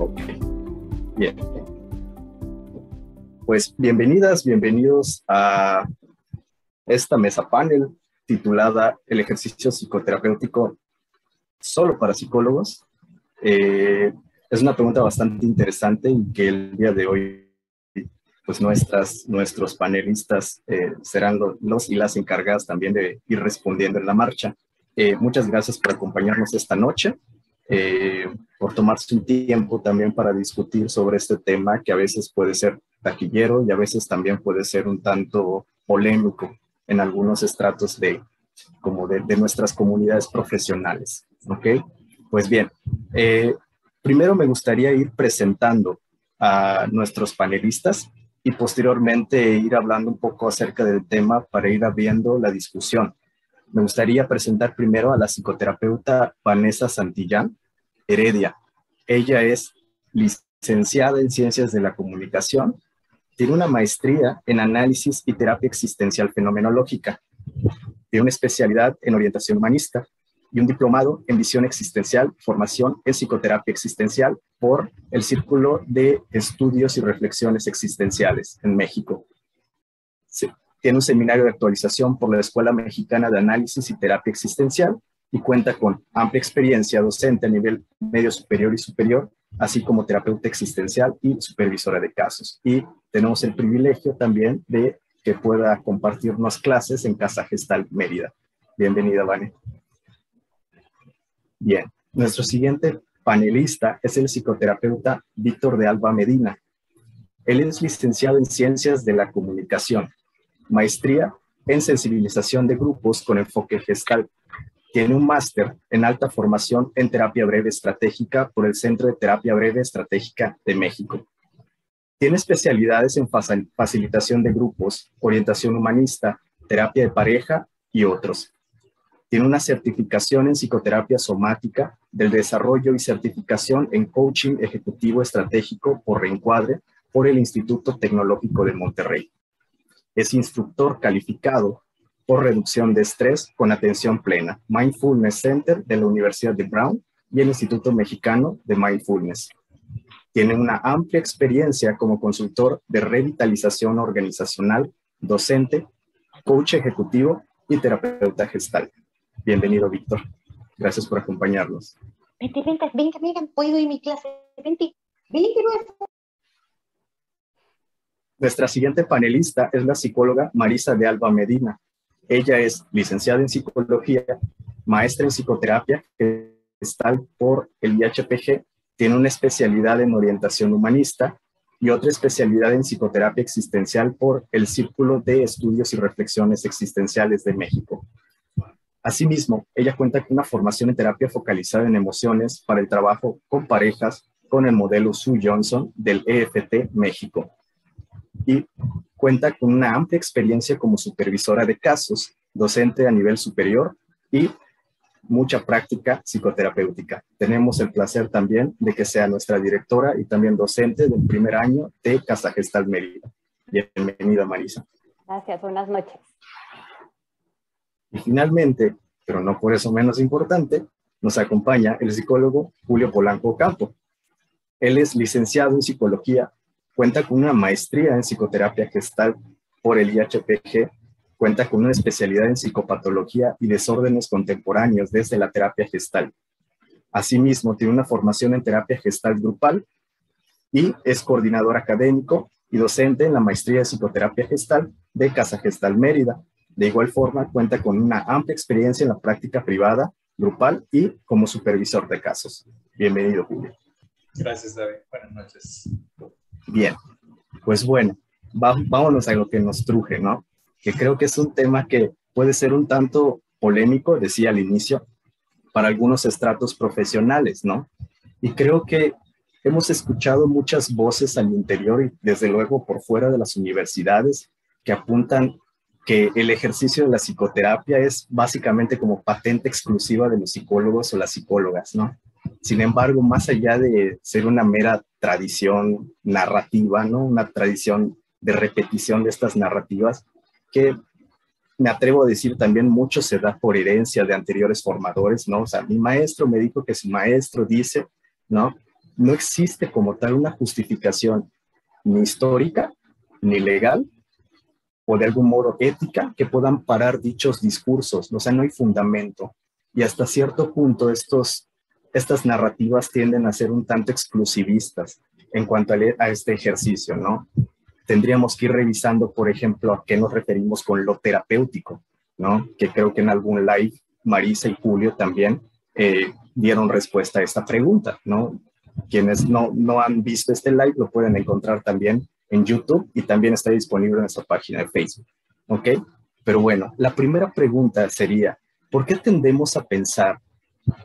Ok, bien. Pues bienvenidas, bienvenidos a esta mesa panel titulada El ejercicio psicoterapéutico solo para psicólogos. Es una pregunta bastante interesante y que el día de hoy pues nuestros panelistas serán los y las encargadas también de ir respondiendo en la marcha. Muchas gracias por acompañarnos esta noche, por tomarse un tiempo también para discutir sobre este tema que a veces puede ser taquillero y a veces también puede ser un tanto polémico en algunos estratos de nuestras comunidades profesionales. ¿Ok? Pues bien, primero me gustaría ir presentando a nuestros panelistas y posteriormente ir hablando un poco acerca del tema para ir abriendo la discusión. Me gustaría presentar primero a la psicoterapeuta Vanessa Santillán Heredia. Ella es licenciada en Ciencias de la Comunicación, tiene una maestría en Análisis y Terapia Existencial Fenomenológica, tiene una especialidad en Orientación Humanista y un diplomado en Visión Existencial, formación en Psicoterapia Existencial por el Círculo de Estudios y Reflexiones Existenciales en México. Sí. Tiene un seminario de actualización por la Escuela Mexicana de Análisis y Terapia Existencial y cuenta con amplia experiencia docente a nivel medio superior y superior, así como terapeuta existencial y supervisora de casos. Y tenemos el privilegio también de que pueda compartirnos clases en Casa Gestal Mérida. Bienvenida, Vane. Bien, nuestro siguiente panelista es el psicoterapeuta Víctor de Alba Medina. Él es licenciado en Ciencias de la Comunicación, maestría en sensibilización de grupos con enfoque gestal. Tiene un máster en alta formación en terapia breve estratégica por el Centro de Terapia Breve Estratégica de México. Tiene especialidades en facilitación de grupos, orientación humanista, terapia de pareja y otros. Tiene una certificación en psicoterapia somática del desarrollo y certificación en coaching ejecutivo estratégico por Reencuadre por el Instituto Tecnológico de Monterrey. Es instructor calificado por reducción de estrés con atención plena, Mindfulness Center de la Universidad de Brown y el Instituto Mexicano de Mindfulness. Tiene una amplia experiencia como consultor de revitalización organizacional, docente, coach ejecutivo y terapeuta gestal. Bienvenido, Víctor. Gracias por acompañarnos. Venga, puedo ir a mi clase. Vente. Nuestra siguiente panelista es la psicóloga Marisa de Alba Medina. Ella es licenciada en psicología, maestra en psicoterapia gestal por el IHPG, tiene una especialidad en orientación humanista y otra especialidad en psicoterapia existencial por el Círculo de Estudios y Reflexiones Existenciales de México. Asimismo, ella cuenta con una formación en terapia focalizada en emociones para el trabajo con parejas con el modelo Sue Johnson del EFT México. Y cuenta con una amplia experiencia como supervisora de casos, docente a nivel superior y mucha práctica psicoterapéutica. Tenemos el placer también de que sea nuestra directora y también docente del primer año de Casa Gestal Mérida. Bienvenida, Marisa. Gracias, buenas noches. Y finalmente, pero no por eso menos importante, nos acompaña el psicólogo Julio Polanco Ocampo. Él es licenciado en psicología, cuenta con una maestría en psicoterapia gestal por el IHPG, cuenta con una especialidad en psicopatología y desórdenes contemporáneos desde la terapia gestal. Asimismo, tiene una formación en terapia gestal grupal y es coordinador académico y docente en la maestría de psicoterapia gestal de Casa Gestal Mérida. De igual forma, cuenta con una amplia experiencia en la práctica privada, grupal y como supervisor de casos. Bienvenido, Julio. Gracias, David. Buenas noches. Bien, pues bueno, vámonos a lo que nos truje, ¿no? Que creo que es un tema que puede ser un tanto polémico, decía al inicio, para algunos estratos profesionales, ¿no? Y creo que hemos escuchado muchas voces al interior y desde luego por fuera de las universidades que apuntan que el ejercicio de la psicoterapia es básicamente como patente exclusiva de los psicólogos o las psicólogas, ¿no? Sin embargo, más allá de ser una mera tradición narrativa, ¿no? Una tradición de repetición de estas narrativas, que me atrevo a decir también mucho se da por herencia de anteriores formadores, ¿no? O sea, mi maestro me dijo que su maestro dice, ¿no? no existe como tal una justificación ni histórica, ni legal, o de algún modo ética, que puedan parar dichos discursos. O sea, no hay fundamento. Y hasta cierto punto estas narrativas tienden a ser un tanto exclusivistas en cuanto a este ejercicio, ¿no? Tendríamos que ir revisando, por ejemplo, a qué nos referimos con lo terapéutico, ¿no? Que creo que en algún live Marisa y Julio también dieron respuesta a esta pregunta, ¿no? Quienes no han visto este live lo pueden encontrar también en YouTube y también está disponible en nuestra página de Facebook, ¿ok? Pero bueno, la primera pregunta sería, ¿por qué tendemos a pensar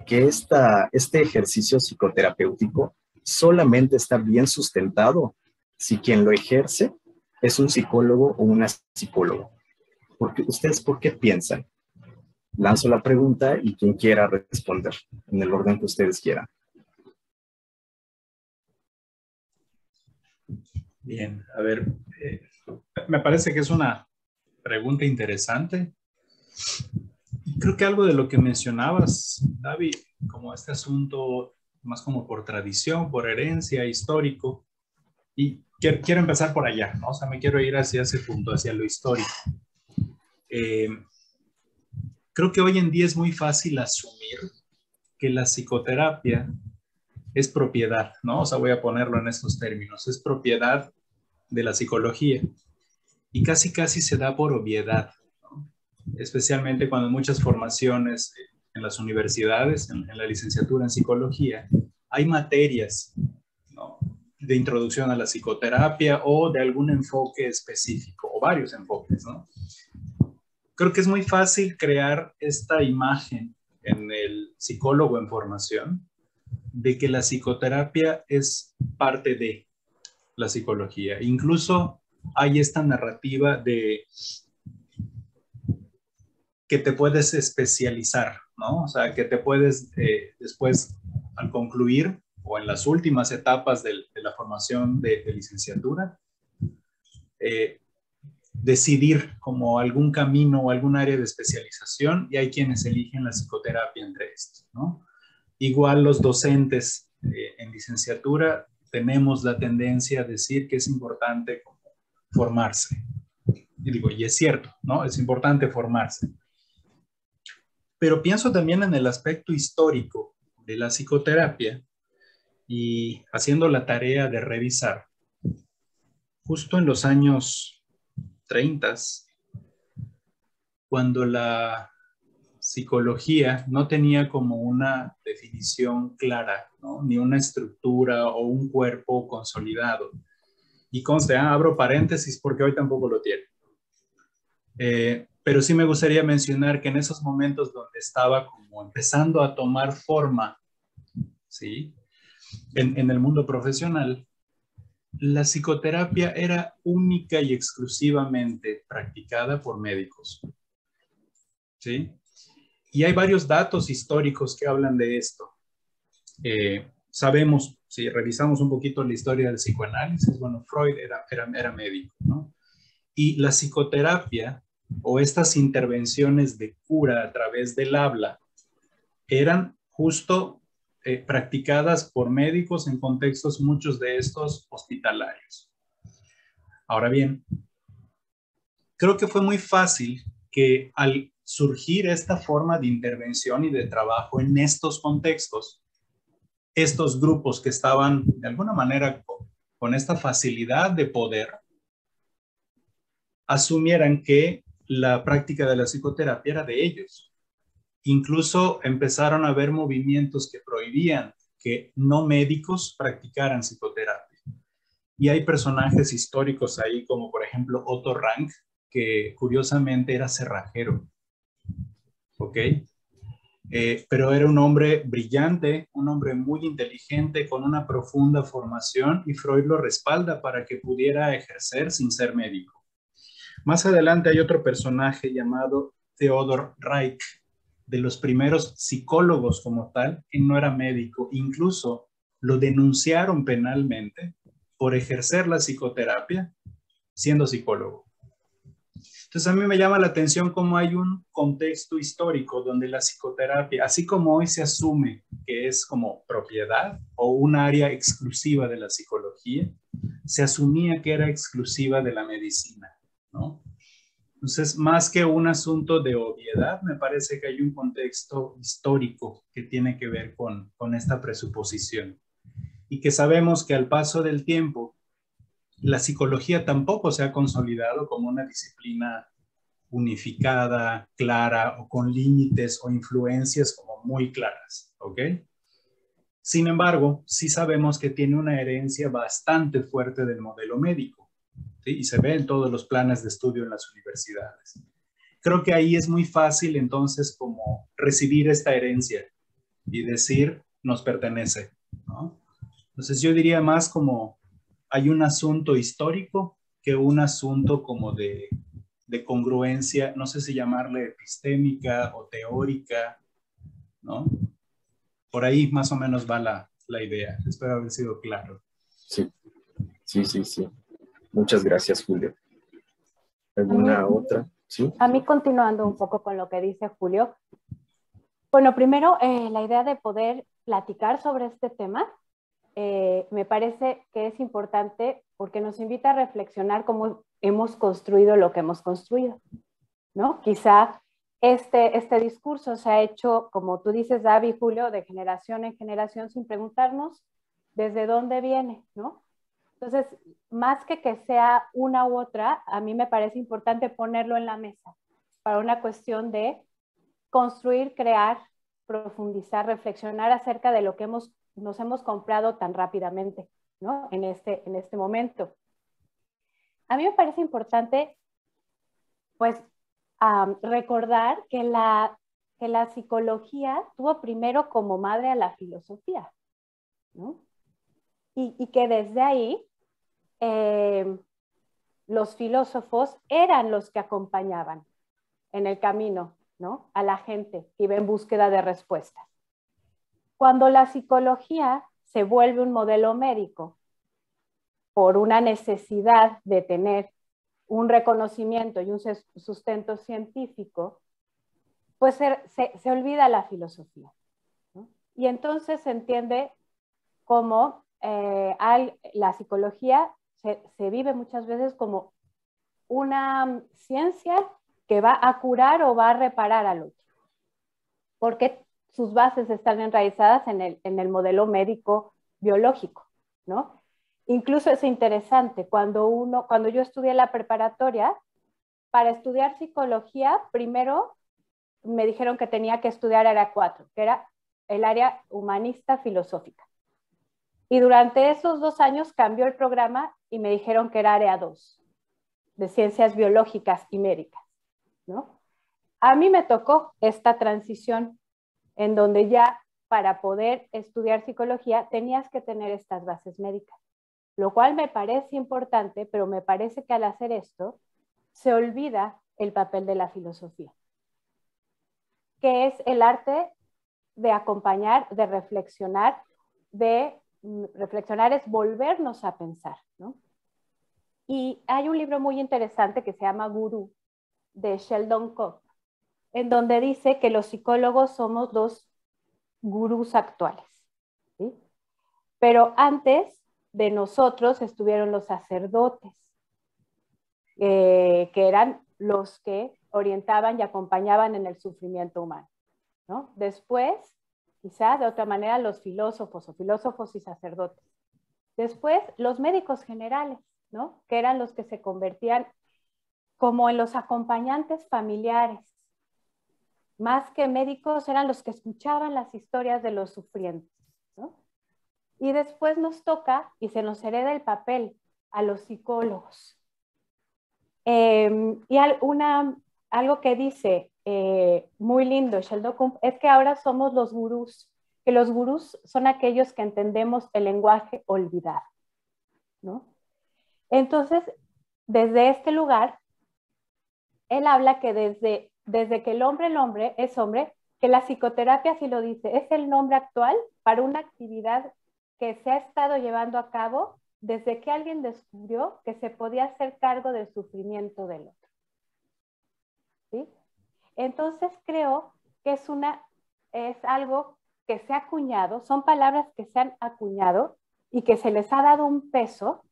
que este ejercicio psicoterapéutico solamente está bien sustentado si quien lo ejerce es un psicólogo o una psicóloga? ¿Ustedes por qué piensan? Lanzo la pregunta y quien quiera responder en el orden que ustedes quieran. Bien, a ver, me parece que es una pregunta interesante. Creo que algo de lo que mencionabas, David, como este asunto más como por tradición, por herencia, histórico, y quiero empezar por allá, ¿no? O sea, me quiero ir hacia ese punto, hacia lo histórico. Creo que hoy en día es muy fácil asumir que la psicoterapia es propiedad, ¿no? O sea, voy a ponerlo en estos términos, es propiedad de la psicología y casi se da por obviedad, ¿no? Especialmente cuando en muchas formaciones en las universidades, en la licenciatura en psicología, hay materias, ¿no?, de introducción a la psicoterapia o de algún enfoque específico o varios enfoques, ¿no? Creo que es muy fácil crear esta imagen en el psicólogo en formación de que la psicoterapia es parte de la psicología. Incluso hay esta narrativa de que te puedes especializar, ¿no? O sea, que te puedes después, al concluir o en las últimas etapas de la formación de licenciatura, decidir como algún camino o algún área de especialización, y hay quienes eligen la psicoterapia entre estos, ¿no? Igual los docentes en licenciatura tenemos la tendencia a decir que es importante formarse. Y digo, y es cierto, ¿no? Es importante formarse. Pero pienso también en el aspecto histórico de la psicoterapia y haciendo la tarea de revisar. Justo en los años 30, cuando la psicología no tenía como una definición clara, ¿no?, ni una estructura o un cuerpo consolidado. Y conste, abro paréntesis porque hoy tampoco lo tiene. Pero sí me gustaría mencionar que en esos momentos donde estaba como empezando a tomar forma, ¿sí?, en el mundo profesional, la psicoterapia era única y exclusivamente practicada por médicos, ¿sí? Y hay varios datos históricos que hablan de esto. Sabemos, si revisamos un poquito la historia del psicoanálisis, bueno, Freud era médico, ¿no? Y la psicoterapia o estas intervenciones de cura a través del habla eran justo practicadas por médicos en contextos, muchos de estos, hospitalarios. Ahora bien, creo que fue muy fácil que al surgir esta forma de intervención y de trabajo en estos contextos, estos grupos que estaban de alguna manera con esta facilidad de poder, asumieran que la práctica de la psicoterapia era de ellos. Incluso empezaron a haber movimientos que prohibían que no médicos practicaran psicoterapia. Y hay personajes históricos ahí, como por ejemplo Otto Rank, que curiosamente era cerrajero, ¿ok? Pero era un hombre brillante, un hombre muy inteligente, con una profunda formación, y Freud lo respalda para que pudiera ejercer sin ser médico. Más adelante hay otro personaje llamado Theodor Reich, de los primeros psicólogos como tal, que no era médico. Incluso lo denunciaron penalmente por ejercer la psicoterapia siendo psicólogo. Entonces a mí me llama la atención cómo hay un contexto histórico donde la psicoterapia, así como hoy se asume que es como propiedad o un área exclusiva de la psicología, se asumía que era exclusiva de la medicina, ¿no? Entonces, más que un asunto de obviedad, me parece que hay un contexto histórico que tiene que ver con esta presuposición. Y que sabemos que al paso del tiempo, la psicología tampoco se ha consolidado como una disciplina unificada, clara o con límites o influencias como muy claras, ¿ok? Sin embargo, sí sabemos que tiene una herencia bastante fuerte del modelo médico, ¿sí? Y se ve en todos los planes de estudio en las universidades. Creo que ahí es muy fácil entonces como recibir esta herencia y decir nos pertenece, ¿no? Entonces yo diría más como hay un asunto histórico que un asunto como de congruencia, no sé si llamarle epistémica o teórica, ¿no? Por ahí más o menos va la idea. Espero haber sido claro. Sí, sí, sí, sí. Muchas gracias, Julio. A mí, ¿Alguna otra? Sí. a mí continuando un poco con lo que dice Julio. Bueno, primero, la idea de poder platicar sobre este tema me parece que es importante porque nos invita a reflexionar cómo hemos construido lo que hemos construido, ¿no? Quizá este discurso se ha hecho, como tú dices, David, Julio, de generación en generación sin preguntarnos desde dónde viene, ¿no? Entonces, más que sea una u otra, a mí me parece importante ponerlo en la mesa para una cuestión de construir, crear, profundizar, reflexionar acerca de lo que nos hemos comprado tan rápidamente, ¿no? En este momento. A mí me parece importante, pues, recordar que la psicología tuvo primero como madre a la filosofía, ¿no? Y que desde ahí los filósofos eran los que acompañaban en el camino, ¿no? A la gente que iba en búsqueda de respuestas. Cuando la psicología se vuelve un modelo médico por una necesidad de tener un reconocimiento y un sustento científico, pues se olvida la filosofía, ¿no? Y entonces se entiende como la psicología se vive muchas veces como una ciencia que va a curar o va a reparar al otro, porque sus bases están enraizadas en el modelo médico biológico, ¿no? Incluso es interesante, cuando yo estudié la preparatoria, para estudiar psicología, primero me dijeron que tenía que estudiar área 4, que era el área humanista filosófica. Y durante esos 2 años cambió el programa y me dijeron que era área 2, de ciencias biológicas y médicas, ¿no? A mí me tocó esta transición en donde ya para poder estudiar psicología tenías que tener estas bases médicas, lo cual me parece importante, pero me parece que al hacer esto se olvida el papel de la filosofía, que es el arte de acompañar, de reflexionar, reflexionar es volvernos a pensar, ¿no? Y hay un libro muy interesante que se llama Gurú, de Sheldon Kopp, en donde dice que los psicólogos somos los gurús actuales, ¿sí? Pero antes de nosotros estuvieron los sacerdotes, que eran los que orientaban y acompañaban en el sufrimiento humano, ¿no? Después, quizá de otra manera, los filósofos o filósofos y sacerdotes. Después, los médicos generales, ¿no? Que eran los que se convertían como en los acompañantes familiares. Más que médicos, eran los que escuchaban las historias de los sufrientes, ¿no? Y después nos toca y se nos hereda el papel a los psicólogos. Y algo que dice muy lindo Sheldon Kopp es que ahora somos los gurús, que los gurús son aquellos que entendemos el lenguaje olvidado, ¿no? Entonces, desde este lugar, él habla que desde que el hombre es hombre, que la psicoterapia, así lo dice, es el nombre actual para una actividad que se ha estado llevando a cabo desde que alguien descubrió que se podía hacer cargo del sufrimiento del otro. Entonces creo que es algo que se ha acuñado, son palabras que se han acuñado y que se les ha dado un peso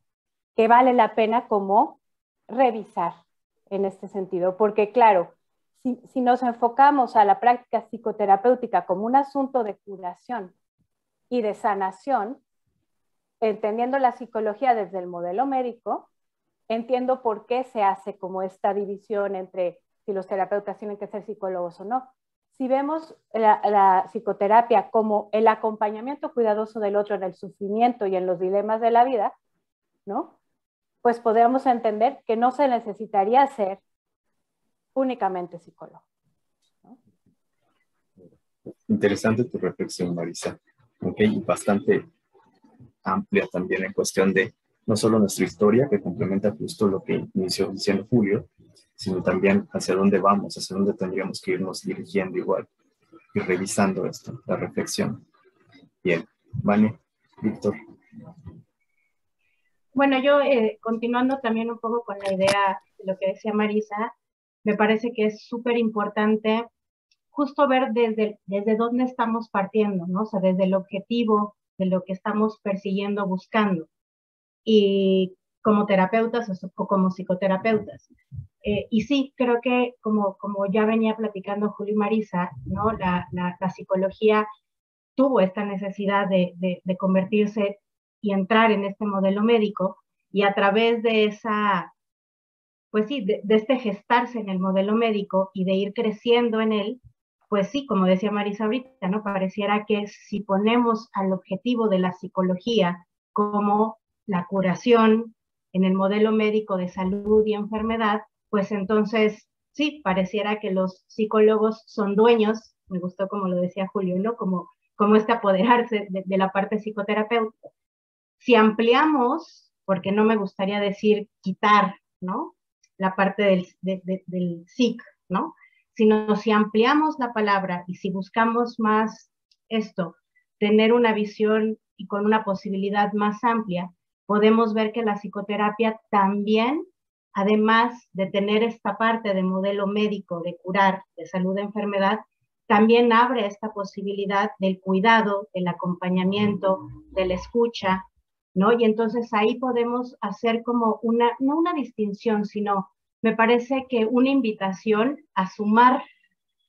que vale la pena como revisar en este sentido, porque claro, si nos enfocamos a la práctica psicoterapéutica como un asunto de curación y de sanación, entendiendo la psicología desde el modelo médico, entiendo por qué se hace como esta división entre si los terapeutas tienen que ser psicólogos o no. Si vemos la psicoterapia como el acompañamiento cuidadoso del otro en el sufrimiento y en los dilemas de la vida, ¿no? Pues podríamos entender que no se necesitaría ser únicamente psicólogo, ¿no? Interesante tu reflexión, Marisa. Okay, bastante amplia también en cuestión de no solo nuestra historia, que complementa justo lo que inició diciendo Julio, sino también hacia dónde vamos, hacia dónde tendríamos que irnos dirigiendo igual y revisando esto, la reflexión. Bien, Vane, Víctor. Bueno, yo continuando también un poco con la idea de lo que decía Marisa, me parece que es súper importante justo ver desde dónde estamos partiendo, ¿no? O sea, desde el objetivo de lo que estamos persiguiendo, buscando. Y como terapeutas o como psicoterapeutas. Y sí, creo que como ya venía platicando Julio y Marisa, ¿no? La psicología tuvo esta necesidad de convertirse y entrar en este modelo médico, y a través de esa, pues sí, de este gestarse en el modelo médico y de ir creciendo en él, pues sí, como decía Marisa ahorita, ¿no? Pareciera que si ponemos al objetivo de la psicología como la curación en el modelo médico de salud y enfermedad, pues entonces sí, pareciera que los psicólogos son dueños, me gustó como lo decía Julio, ¿no? Como este apoderarse de la parte psicoterapéutica. Si ampliamos, porque no me gustaría decir quitar, ¿no? La parte del psic, ¿no? Sino si ampliamos la palabra y si buscamos más esto, tener una visión y con una posibilidad más amplia, podemos ver que la psicoterapia también, además de tener esta parte de modelo médico, de curar, de salud de enfermedad, también abre esta posibilidad del cuidado, del acompañamiento, de la escucha, ¿no? Y entonces ahí podemos hacer como no una distinción, sino me parece que una invitación a sumar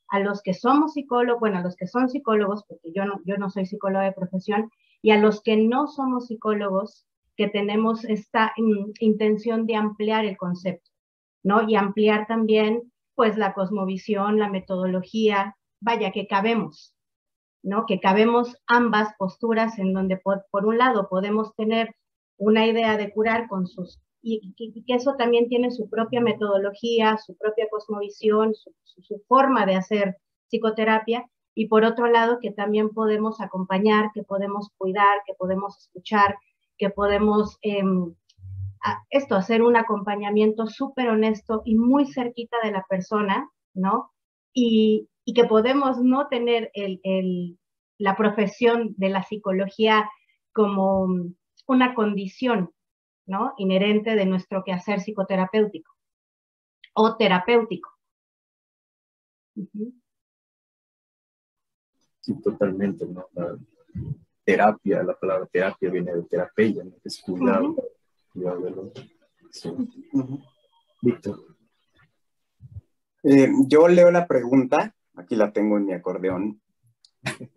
a los que somos psicólogos, bueno, a los que son psicólogos, porque yo no soy psicóloga de profesión, y a los que no somos psicólogos, que tenemos esta intención de ampliar el concepto, ¿no? Y ampliar también, pues, la cosmovisión, la metodología, vaya, que cabemos, ¿no? Que cabemos ambas posturas en donde por un lado podemos tener una idea de curar con sus, y que eso también tiene su propia metodología, su propia cosmovisión, su forma de hacer psicoterapia, y por otro lado que también podemos acompañar, que podemos cuidar, que podemos escuchar, que podemos hacer un acompañamiento súper honesto y muy cerquita de la persona, ¿no? Y que podemos no tener la profesión de la psicología como una condición, ¿no? Inherente de nuestro quehacer psicoterapéutico o terapéutico. Sí, totalmente, ¿no? Terapia, la palabra terapia viene de terapia, ¿no? Es cuidado, cuidado del otro. Sí. Víctor. Yo leo la pregunta, aquí la tengo en mi acordeón,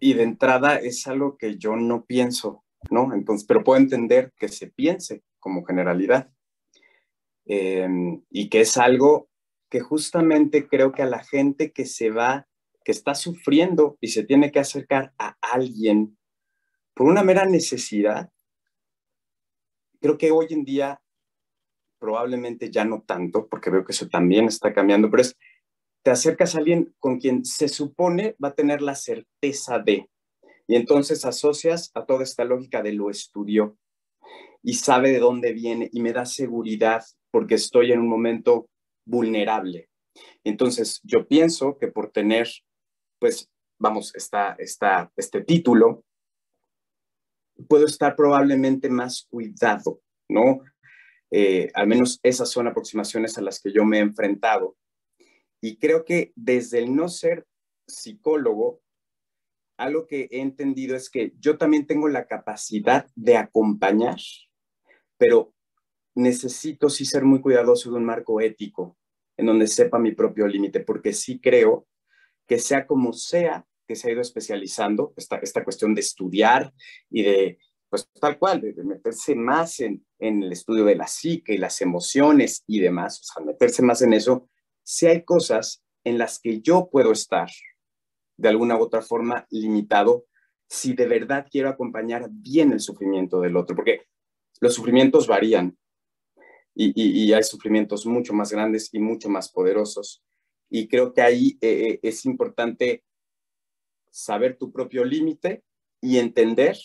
y de entrada es algo que yo no pienso, ¿no? Entonces, pero puedo entender que se piense como generalidad, y que es algo que justamente creo que a la gente que está sufriendo y se tiene que acercar a alguien por una mera necesidad, creo que hoy en día probablemente ya no tanto, porque veo que eso también está cambiando, pero te acercas a alguien con quien se supone va a tener la certeza de, y entonces asocias a toda esta lógica de lo estudió y sabe de dónde viene y me da seguridad porque estoy en un momento vulnerable. Entonces yo pienso que por tener, pues, vamos, este título, puedo estar probablemente más cuidado, ¿no? Al menos esas son aproximaciones a las que yo me he enfrentado. Y creo que desde el no ser psicólogo, algo que he entendido es que yo también tengo la capacidad de acompañar, pero necesito sí ser muy cuidadoso de un marco ético en donde sepa mi propio límite, porque sí creo que sea como sea, que se ha ido especializando esta cuestión de estudiar y de, pues tal cual, de meterse más en el estudio de la psique y las emociones y demás, o sea, meterse más en eso, sí hay cosas en las que yo puedo estar de alguna u otra forma limitado si de verdad quiero acompañar bien el sufrimiento del otro, porque los sufrimientos varían y hay sufrimientos mucho más grandes y mucho más poderosos. Y creo que ahí es importante saber tu propio límite y entender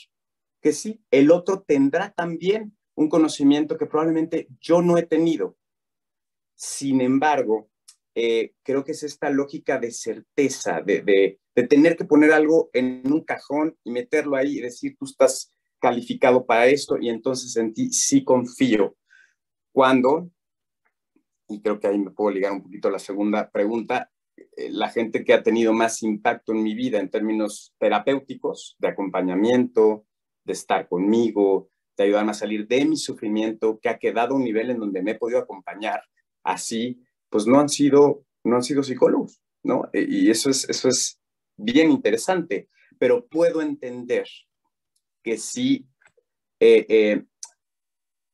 que sí, el otro tendrá también un conocimiento que probablemente yo no he tenido. Sin embargo, creo que es esta lógica de certeza, de tener que poner algo en un cajón y meterlo ahí y decir, tú estás calificado para esto y entonces en ti sí confío. Cuando, y creo que ahí me puedo ligar un poquito a la segunda pregunta, la gente que ha tenido más impacto en mi vida en términos terapéuticos, de acompañamiento, de estar conmigo, de ayudarme a salir de mi sufrimiento, que ha quedado a un nivel en donde me he podido acompañar así, pues no han sido psicólogos, ¿no? Y eso es bien interesante, pero puedo entender que sí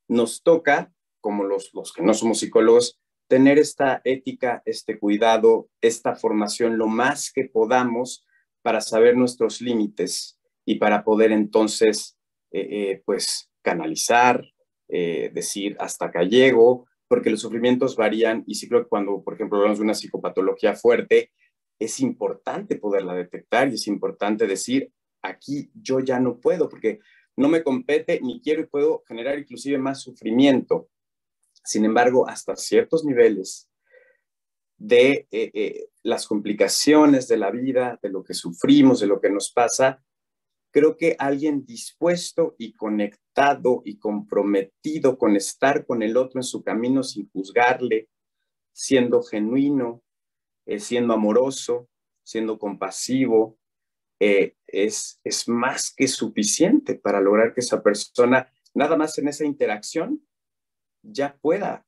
nos toca, como los que no somos psicólogos, tener esta ética, este cuidado, esta formación lo más que podamos para saber nuestros límites y para poder entonces, pues, canalizar, decir hasta acá llego, porque los sufrimientos varían y sí creo que cuando, por ejemplo, hablamos de una psicopatología fuerte, es importante poderla detectar y es importante decir, aquí yo ya no puedo, porque no me compete ni quiero y puedo generar inclusive más sufrimiento. Sin embargo, hasta ciertos niveles de las complicaciones de la vida, de lo que sufrimos, de lo que nos pasa, creo que alguien dispuesto y conectado y comprometido con estar con el otro en su camino sin juzgarle, siendo genuino, siendo amoroso, siendo compasivo, es más que suficiente para lograr que esa persona, nada más en esa interacción, ya pueda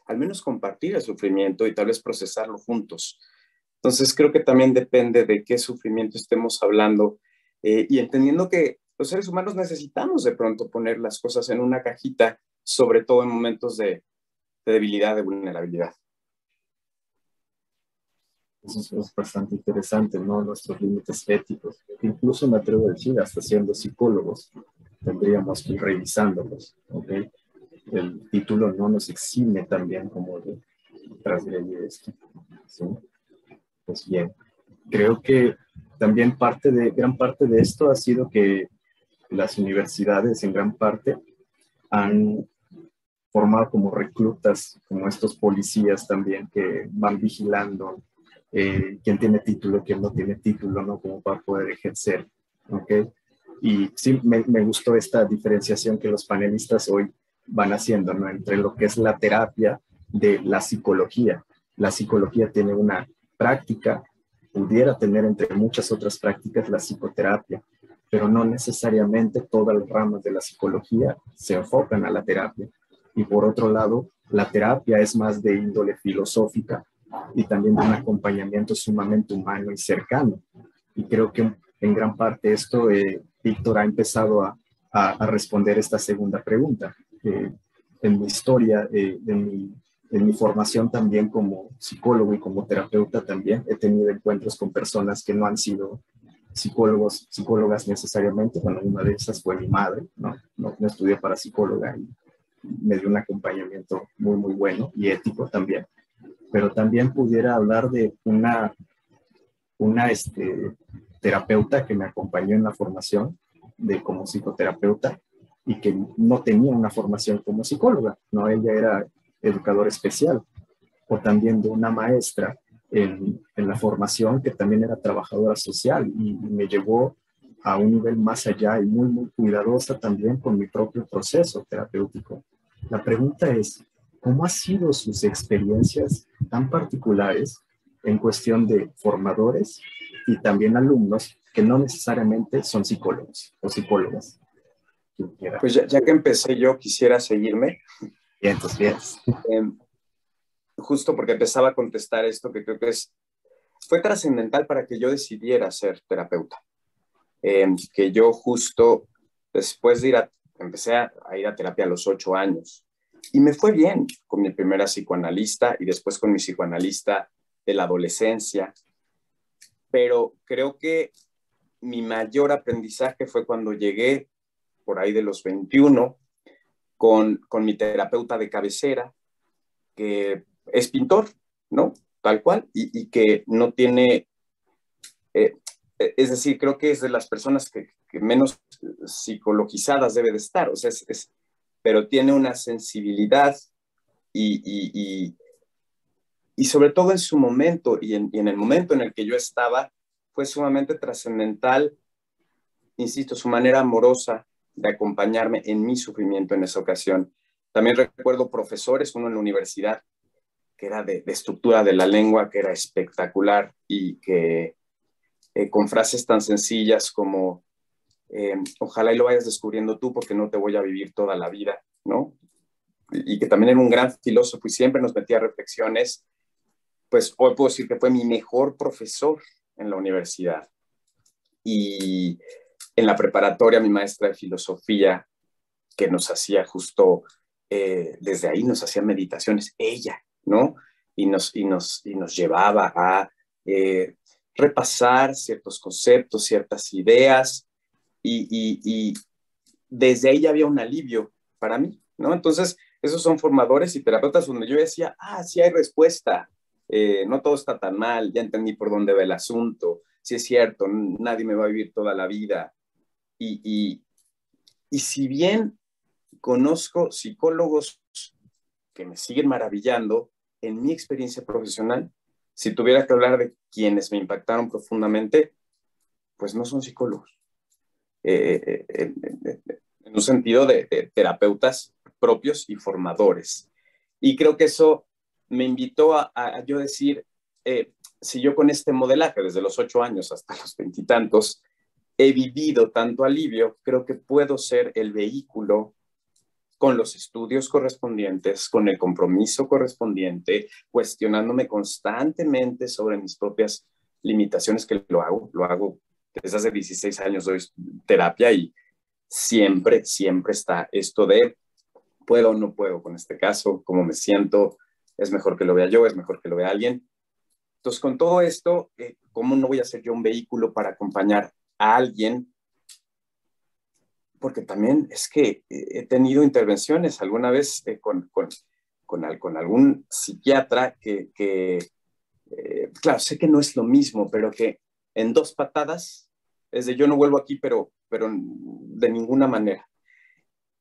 al menos compartir el sufrimiento y tal vez procesarlo juntos. Entonces creo que también depende de qué sufrimiento estemos hablando y entendiendo que los seres humanos necesitamos de pronto poner las cosas en una cajita, sobre todo en momentos de debilidad, de vulnerabilidad. Eso es bastante interesante, ¿no? Nuestros límites éticos. Incluso me atrevo a decir, hasta siendo psicólogos, tendríamos que ir revisándolos, ¿ok? El título no nos exime también como de transgredir esto, ¿sí? Pues bien, creo que también gran parte de esto ha sido que las universidades en gran parte han formado como reclutas, como estos policías también que van vigilando quién tiene título, quién no tiene título, ¿no? Como para poder ejercer, ¿ok? Y sí, me gustó esta diferenciación que los panelistas hoy van haciendo, ¿no? Entre lo que es la terapia de la psicología. La psicología tiene una práctica, pudiera tener entre muchas otras prácticas la psicoterapia, pero no necesariamente todas las ramas de la psicología se enfocan a la terapia. Y por otro lado, la terapia es más de índole filosófica y también de un acompañamiento sumamente humano y cercano. Y creo que en gran parte esto, Víctor ha empezado a responder esta segunda pregunta. En mi historia, en mi formación también como psicólogo y como terapeuta también, he tenido encuentros con personas que no han sido psicólogas necesariamente. Bueno, una de esas fue mi madre, no estudié para psicóloga y me dio un acompañamiento muy, muy bueno y ético también. Pero también pudiera hablar de una terapeuta que me acompañó en la formación como psicoterapeuta y que no tenía una formación como psicóloga, ¿no? Ella era educadora especial. O también de una maestra en la formación que también era trabajadora social y me llevó a un nivel más allá y muy, muy cuidadosa también con mi propio proceso terapéutico. La pregunta es, ¿cómo han sido sus experiencias tan particulares en cuestión de formadores y también alumnos que no necesariamente son psicólogos o psicólogas? Pues ya que empecé yo, quisiera seguirme. Bien, pues bien. Justo porque empezaba a contestar esto que creo que fue trascendental para que yo decidiera ser terapeuta. Que yo justo después de empecé a ir a terapia a los 8 años y me fue bien con mi primera psicoanalista y después con mi psicoanalista de la adolescencia, pero creo que mi mayor aprendizaje fue cuando llegué por ahí de los 21 con mi terapeuta de cabecera, que es pintor, ¿no? Tal cual, y que no tiene, es decir, creo que es de las personas que menos psicologizadas debe de estar, o sea, pero tiene una sensibilidad y sobre todo en su momento y en el momento en el que yo estaba, fue sumamente trascendental, insisto, su manera amorosa de acompañarme en mi sufrimiento en esa ocasión. También recuerdo profesores, uno en la universidad, que era de estructura de la lengua, que era espectacular y que con frases tan sencillas como ojalá y lo vayas descubriendo tú porque no te voy a vivir toda la vida, ¿no? Y que también era un gran filósofo y siempre nos metía reflexiones. Pues hoy puedo decir que fue mi mejor profesor en la universidad. Y en la preparatoria, mi maestra de filosofía, que nos hacía justo, desde ahí nos hacía meditaciones, ella, ¿no? Y nos llevaba a repasar ciertos conceptos, ciertas ideas, y desde ahí ya había un alivio para mí, ¿no? Entonces, esos son formadores y terapeutas donde yo decía, sí hay respuesta, no todo está tan mal, ya entendí por dónde va el asunto, sí es cierto, nadie me va a vivir toda la vida. Y si bien conozco psicólogos que me siguen maravillando, en mi experiencia profesional, si tuviera que hablar de quienes me impactaron profundamente, pues no son psicólogos. En un sentido de terapeutas propios y formadores. Y creo que eso me invitó a yo decir, si yo con este modelaje desde los 8 años hasta los 20 y tantos he vivido tanto alivio, creo que puedo ser el vehículo con los estudios correspondientes, con el compromiso correspondiente, cuestionándome constantemente sobre mis propias limitaciones, que lo hago desde hace 16 años, doy terapia y siempre está esto de puedo o no puedo con este caso, cómo me siento, es mejor que lo vea yo, es mejor que lo vea alguien. Entonces, con todo esto, ¿cómo no voy a ser yo un vehículo para acompañar a alguien? Porque también es que he tenido intervenciones alguna vez con algún psiquiatra que claro, sé que no es lo mismo, pero que en 2 patadas es de yo no vuelvo aquí, pero de ninguna manera.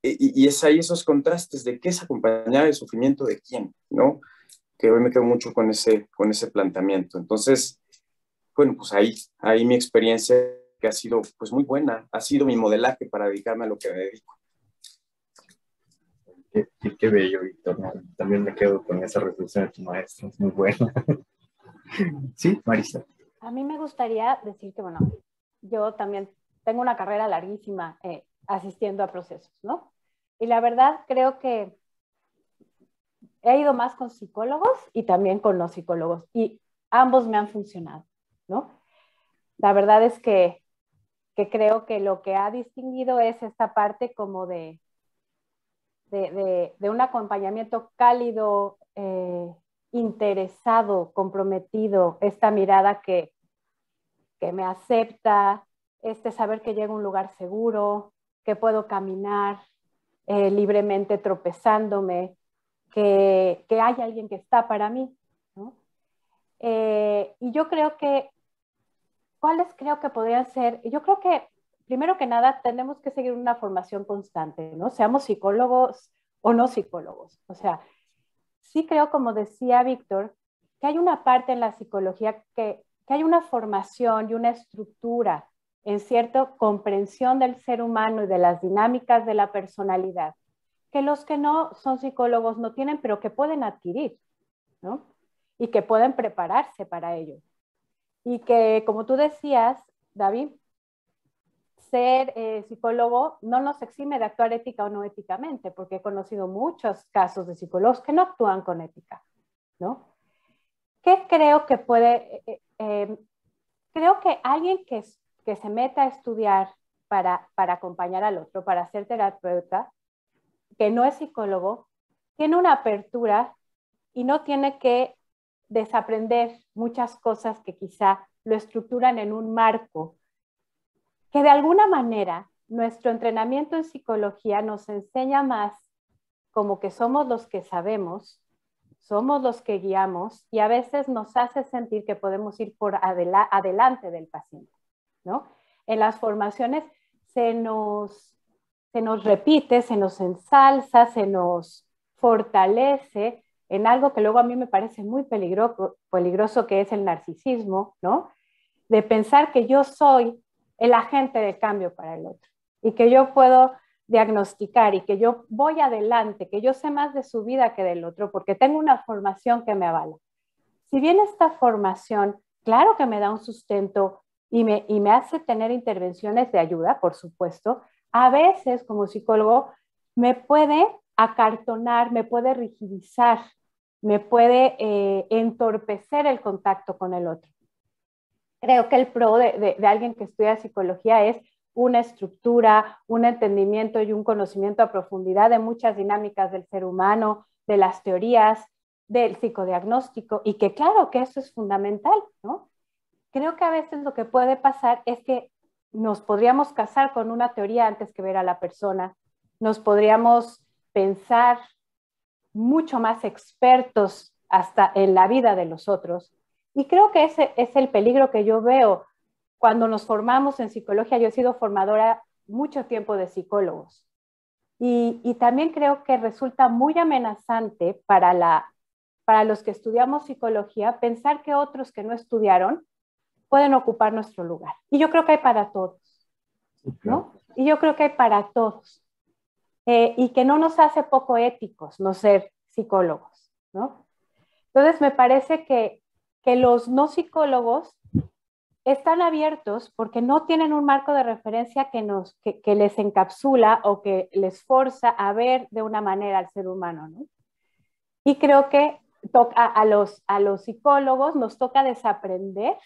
Y es ahí esos contrastes de qué es acompañar el sufrimiento de quién, ¿no? Que hoy me quedo mucho con ese planteamiento. Entonces, bueno, pues ahí mi experiencia, que ha sido pues muy buena, ha sido mi modelaje para dedicarme a lo que me dedico. Qué bello, Víctor. También me quedo con esa reflexión de tu maestro, es muy buena. Sí, Marisa. A mí me gustaría decir que, bueno, yo también tengo una carrera larguísima asistiendo a procesos, ¿no? Y la verdad creo que he ido más con psicólogos y también con no psicólogos, y ambos me han funcionado, ¿no? La verdad es que creo que lo que ha distinguido es esta parte como de un acompañamiento cálido, interesado, comprometido, esta mirada que me acepta, saber que llego a un lugar seguro, que puedo caminar libremente tropezándome, que hay alguien que está para mí, ¿no? Y yo creo que, ¿cuáles creo que podrían ser? Yo creo que, primero que nada, tenemos que seguir una formación constante, ¿no? Seamos psicólogos o no psicólogos. O sea, sí creo, como decía Víctor, que hay una parte en la psicología que hay una formación y una estructura en cierta comprensión del ser humano y de las dinámicas de la personalidad, que los que no son psicólogos no tienen, pero que pueden adquirir, ¿no? Y que pueden prepararse para ello. Y que, como tú decías, David, ser psicólogo no nos exime de actuar ética o no éticamente, porque he conocido muchos casos de psicólogos que no actúan con ética, ¿no? ¿Qué creo que puede? Creo que alguien que se meta a estudiar para acompañar al otro, para ser terapeuta, que no es psicólogo, tiene una apertura y no tiene que desaprender muchas cosas que quizá lo estructuran en un marco, que de alguna manera nuestro entrenamiento en psicología nos enseña más como que somos los que sabemos, somos los que guiamos y a veces nos hace sentir que podemos ir por adelante del paciente, ¿no? En las formaciones se nos repite, se nos ensalza, se nos fortalece en algo que luego a mí me parece muy peligroso, que es el narcisismo, ¿no? De pensar que yo soy el agente de cambio para el otro y que yo puedo diagnosticar y que yo voy adelante, que yo sé más de su vida que del otro porque tengo una formación que me avala. Si bien esta formación, claro que me da un sustento y me hace tener intervenciones de ayuda, por supuesto, a veces como psicólogo me puede acartonar, me puede rigidizar, me puede entorpecer el contacto con el otro. Creo que el pro de alguien que estudia psicología es una estructura, un entendimiento y un conocimiento a profundidad de muchas dinámicas del ser humano, de las teorías, del psicodiagnóstico, y que claro que eso es fundamental, ¿no? Creo que a veces lo que puede pasar es que nos podríamos casar con una teoría antes que ver a la persona, nos podríamos pensar mucho más expertos hasta en la vida de los otros. Y creo que ese es el peligro que yo veo cuando nos formamos en psicología. Yo he sido formadora mucho tiempo de psicólogos y también creo que resulta muy amenazante para los que estudiamos psicología pensar que otros que no estudiaron pueden ocupar nuestro lugar. Y yo creo que hay para todos, ¿no? Y yo creo que hay para todos. Y que no nos hace poco éticos no ser psicólogos, ¿no? Entonces me parece que los no psicólogos están abiertos porque no tienen un marco de referencia que les encapsula o que les forza a ver de una manera al ser humano, ¿no? Y creo que a los psicólogos nos toca desaprender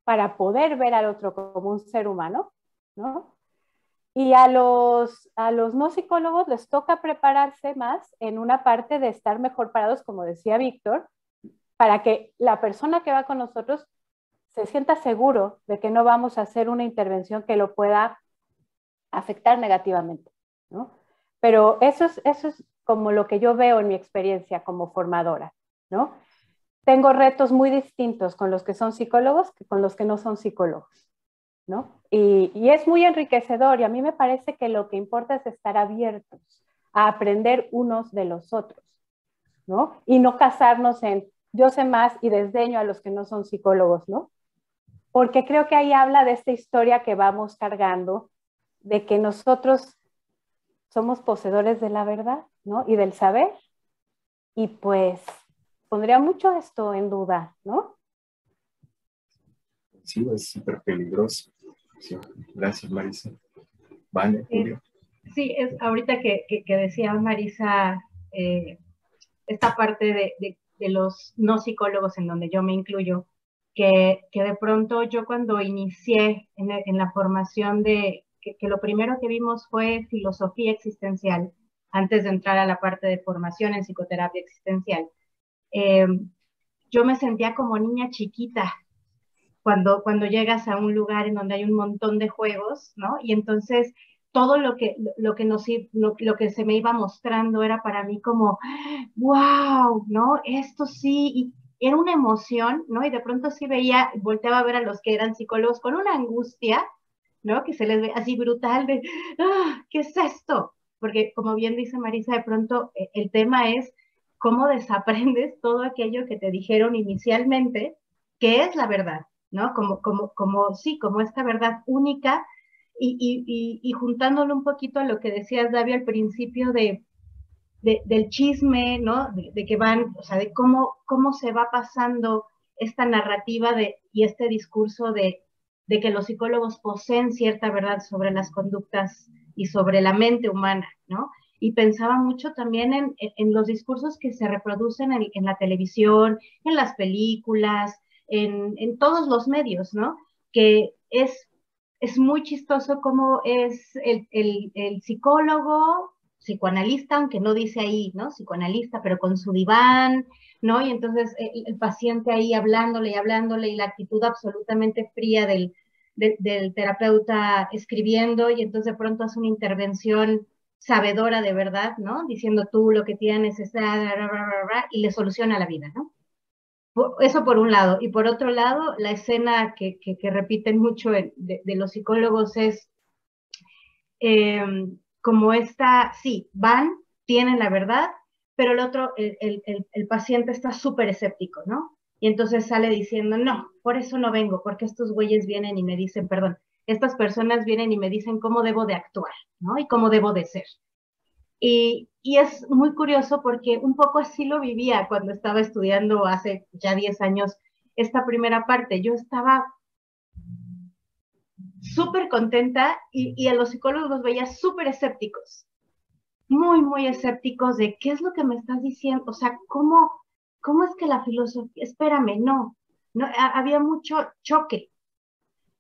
para poder ver al otro como un ser humano, ¿no? Y a los no psicólogos les toca prepararse más en una parte de estar mejor parados, como decía Víctor, para que la persona que va con nosotros se sienta seguro de que no vamos a hacer una intervención que lo pueda afectar negativamente, ¿no? Pero eso es como lo que yo veo en mi experiencia como formadora, ¿no? Tengo retos muy distintos con los que son psicólogos que con los que no son psicólogos, ¿no? Y es muy enriquecedor y a mí me parece que lo que importa es estar abiertos a aprender unos de los otros, ¿no? Y no casarnos en yo sé más y desdeño a los que no son psicólogos, ¿no? Porque creo que ahí habla de esta historia que vamos cargando, de que nosotros somos poseedores de la verdad, ¿no? Y del saber. Y pues pondría mucho esto en duda, ¿no? Sí, es súper peligroso. Sí. Gracias, Marisa. Vale, Julio. Sí, es ahorita que decía Marisa, esta parte de los no psicólogos en donde yo me incluyo, que de pronto yo cuando inicié en la formación que lo primero que vimos fue filosofía existencial, antes de entrar a la parte de formación en psicoterapia existencial, yo me sentía como niña chiquita cuando llegas a un lugar en donde hay un montón de juegos, ¿no? Y entonces todo lo que se me iba mostrando era para mí como, wow, ¿no? Esto sí, y era una emoción, ¿no? Y de pronto sí volteaba a ver a los que eran psicólogos con una angustia, ¿no? Que se les ve así brutal de, ¿qué es esto? Porque como bien dice Marisa, de pronto el tema es cómo desaprendes todo aquello que te dijeron inicialmente, que es la verdad, ¿no? Como esta verdad única y juntándolo un poquito a lo que decías, David, al principio de del chisme, ¿no? De que van, o sea, de cómo se va pasando esta narrativa y este discurso de que los psicólogos poseen cierta verdad sobre las conductas y sobre la mente humana, ¿no? Y pensaba mucho también en los discursos que se reproducen en la televisión, en las películas, en todos los medios, ¿no? Que es muy chistoso cómo es el psicólogo, psicoanalista, aunque no dice ahí, ¿no? Psicoanalista, pero con su diván, ¿no? Y entonces el paciente ahí hablándole y la actitud absolutamente fría del terapeuta escribiendo, y entonces de pronto hace una intervención sabedora de verdad, ¿no? Diciendo tú lo que tienes es, y le soluciona la vida, ¿no? Eso por un lado. Y por otro lado, la escena que repiten mucho de los psicólogos es como esta, sí, van, tienen la verdad, pero el otro, el paciente está súper escéptico, ¿no? Y entonces sale diciendo, no, por eso no vengo, porque estos güeyes vienen y me dicen, perdón, estas personas vienen y me dicen cómo debo de actuar, ¿no? Y cómo debo de ser. Y es muy curioso porque un poco así lo vivía cuando estaba estudiando hace ya 10 años esta primera parte. Yo estaba súper contenta y a los psicólogos los veía súper escépticos, muy, muy escépticos de qué es lo que me estás diciendo, o sea, cómo es que la filosofía, espérame, no, había mucho choque.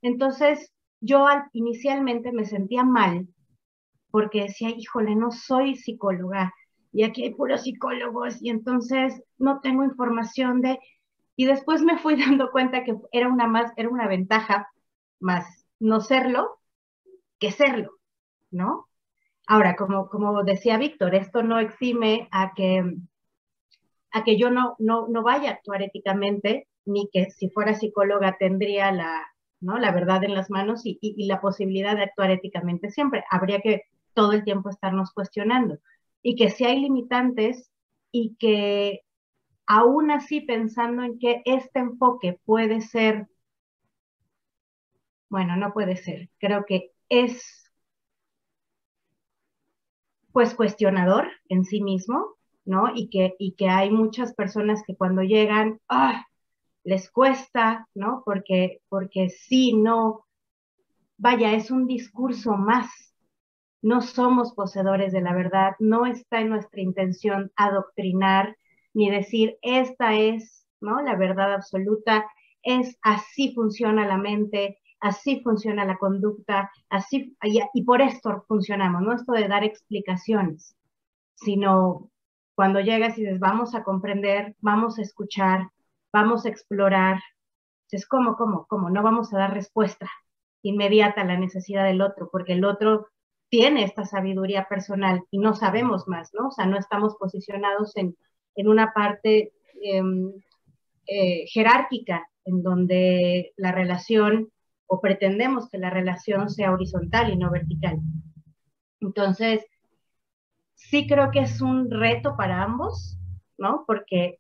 Entonces, yo inicialmente me sentía mal porque decía, híjole, no soy psicóloga y aquí hay puros psicólogos y entonces no tengo información y después me fui dando cuenta que era una ventaja más no serlo que serlo, ¿no? Ahora, como decía Víctor, esto no exime a que yo no vaya a actuar éticamente, ni que si fuera psicóloga tendría la verdad en las manos y la posibilidad de actuar éticamente siempre. Habría que todo el tiempo estarnos cuestionando. Y que si hay limitantes y que aún así pensando en que este enfoque puede ser, bueno, no puede ser, creo que es pues cuestionador en sí mismo, ¿no? Y que hay muchas personas que cuando llegan, les cuesta, ¿no? Porque sí, no, vaya, es un discurso más. No somos poseedores de la verdad, no está en nuestra intención adoctrinar ni decir esta es, ¿no? La verdad absoluta, es así funciona la mente, así funciona la conducta, así, y por esto funcionamos, no esto de dar explicaciones, sino cuando llegas y dices, vamos a comprender, vamos a escuchar, vamos a explorar, es como, no vamos a dar respuesta inmediata a la necesidad del otro, porque el otro tiene esta sabiduría personal y no sabemos más, ¿no? O sea, no estamos posicionados en una parte jerárquica en donde la relación, o pretendemos que la relación sea horizontal y no vertical. Entonces, sí creo que es un reto para ambos, ¿no? Porque,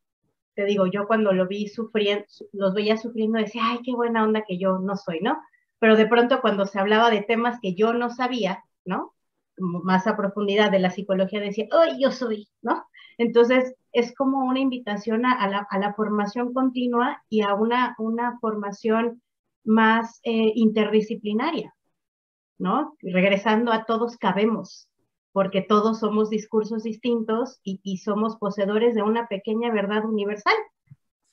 te digo, yo cuando lo vi sufriendo, los veía sufriendo, decía, ay, qué buena onda que yo no soy, ¿no? Pero de pronto cuando se hablaba de temas que yo no sabía, ¿no? Más a profundidad de la psicología, decía, ay, yo soy, ¿no? Entonces, es como una invitación a la formación continua y a una formación más interdisciplinaria, ¿no? Regresando a todos cabemos, porque todos somos discursos distintos y somos poseedores de una pequeña verdad universal,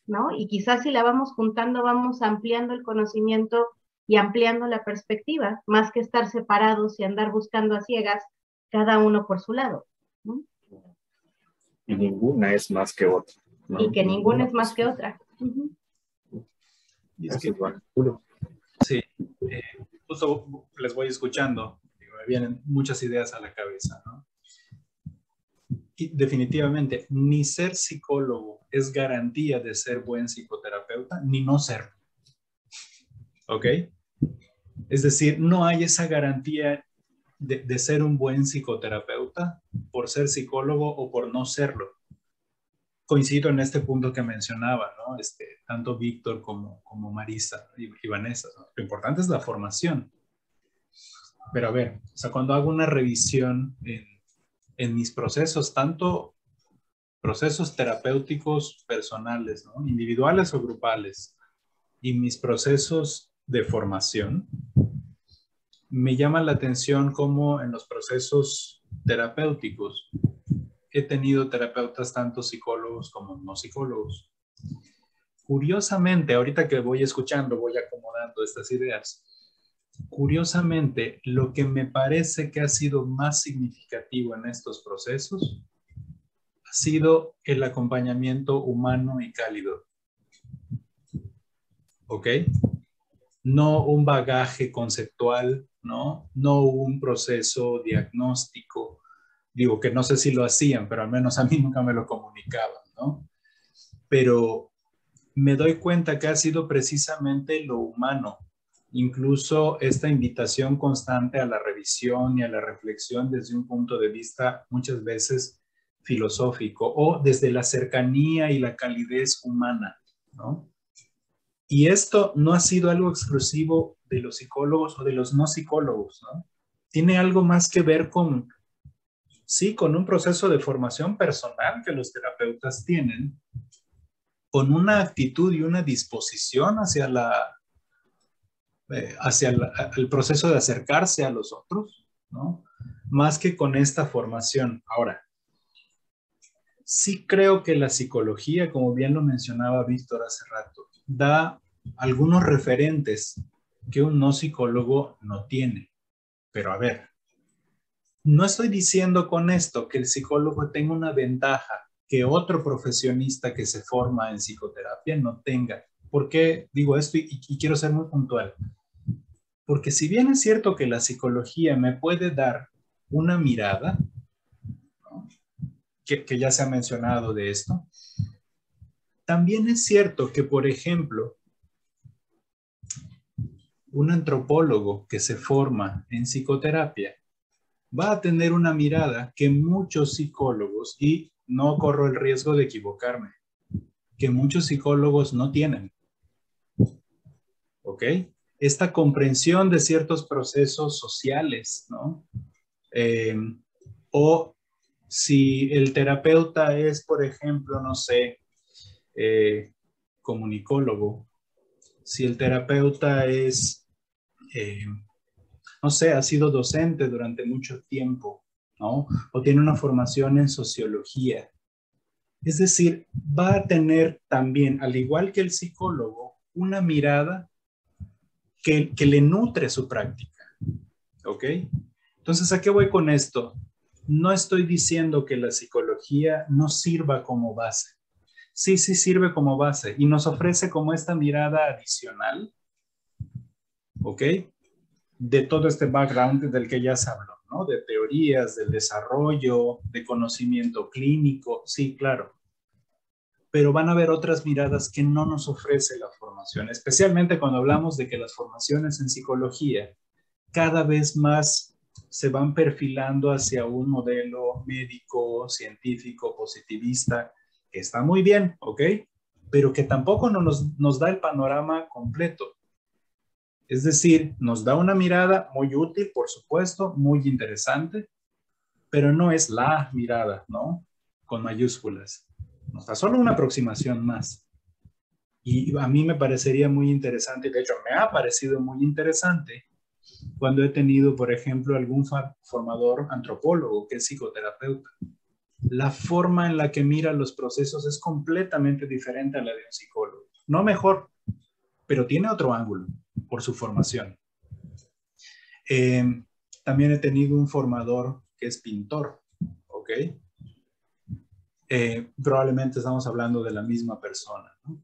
¿no? Y quizás si la vamos juntando, vamos ampliando el conocimiento y ampliando la perspectiva, más que estar separados y andar buscando a ciegas, cada uno por su lado, ¿no? Y ninguna es más que otra, ¿no? Y que ninguna es más que otra. Y es que, sí, justo les voy escuchando, me vienen muchas ideas a la cabeza, ¿no? Y definitivamente, ni ser psicólogo es garantía de ser buen psicoterapeuta, ni no serlo. ¿Ok? Es decir, no hay esa garantía de ser un buen psicoterapeuta por ser psicólogo o por no serlo. Coincido en este punto que mencionaba, ¿no? Tanto Víctor como Marisa y Vanessa, ¿no? Lo importante es la formación. Pero a ver, o sea, cuando hago una revisión en mis procesos, tanto procesos terapéuticos personales, ¿no? Individuales o grupales, y mis procesos de formación, me llama la atención cómo en los procesos terapéuticos he tenido terapeutas tanto psicólogos como no psicólogos. Curiosamente, ahorita que voy escuchando, voy acomodando estas ideas. Curiosamente, lo que me parece que ha sido más significativo en estos procesos ha sido el acompañamiento humano y cálido. ¿Ok? No un bagaje conceptual, ¿no? No un proceso diagnóstico. Digo que no sé si lo hacían, pero al menos a mí nunca me lo comunicaban, ¿no? Pero me doy cuenta que ha sido precisamente lo humano. Incluso esta invitación constante a la revisión y a la reflexión desde un punto de vista muchas veces filosófico o desde la cercanía y la calidez humana, ¿no? Y esto no ha sido algo exclusivo de los psicólogos o de los no psicólogos, ¿no? Tiene algo más que ver con, sí, con un proceso de formación personal que los terapeutas tienen, con una actitud y una disposición hacia el proceso de acercarse a los otros, ¿no? Más que con esta formación. Ahora, sí creo que la psicología, como bien lo mencionaba Víctor hace rato, da algunos referentes que un no psicólogo no tiene. Pero a ver, no estoy diciendo con esto que el psicólogo tenga una ventaja que otro profesionista que se forma en psicoterapia no tenga. ¿Por qué digo esto? Y quiero ser muy puntual. Porque si bien es cierto que la psicología me puede dar una mirada, ¿no? que ya se ha mencionado de esto, también es cierto que, por ejemplo, un antropólogo que se forma en psicoterapia va a tener una mirada que muchos psicólogos, y no corro el riesgo de equivocarme, que muchos psicólogos no tienen. ¿Ok? Esta comprensión de ciertos procesos sociales, ¿no? O si el terapeuta es, por ejemplo, no sé, comunicólogo, si el terapeuta es, no sé, ha sido docente durante mucho tiempo, ¿no? O tiene una formación en sociología. Es decir, va a tener también, al igual que el psicólogo, una mirada que le nutre su práctica. ¿Ok? Entonces, ¿a qué voy con esto? No estoy diciendo que la psicología no sirva como base. Sí, sí sirve como base y nos ofrece como esta mirada adicional, ¿ok? De todo este background del que ya se habló, ¿no? De teorías, del desarrollo, de conocimiento clínico, sí, claro. Pero van a haber otras miradas que no nos ofrece la formación, especialmente cuando hablamos de que las formaciones en psicología cada vez más se van perfilando hacia un modelo médico, científico, positivista, que está muy bien, ¿ok? Pero que tampoco nos da el panorama completo. Es decir, nos da una mirada muy útil, por supuesto, muy interesante, pero no es la mirada, ¿no? Con mayúsculas. Nos da solo una aproximación más. Y a mí me parecería muy interesante, de hecho me ha parecido muy interesante, cuando he tenido, por ejemplo, algún formador antropólogo que es psicoterapeuta. La forma en la que mira los procesos es completamente diferente a la de un psicólogo. No mejor, pero tiene otro ángulo por su formación. También he tenido un formador que es pintor, ¿ok? Probablemente estamos hablando de la misma persona, ¿no?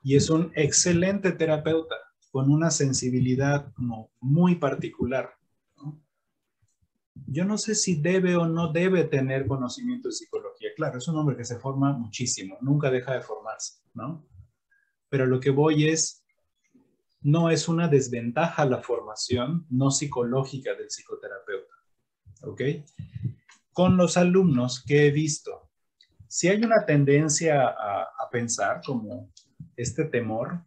Y es un excelente terapeuta con una sensibilidad como muy particular, ¿no? Yo no sé si debe o no debe tener conocimiento de psicología. Claro, es un hombre que se forma muchísimo, nunca deja de formarse, ¿no? Pero lo que voy es, no es una desventaja la formación no psicológica del psicoterapeuta, ¿ok? Con los alumnos que he visto, si hay una tendencia a pensar como este temor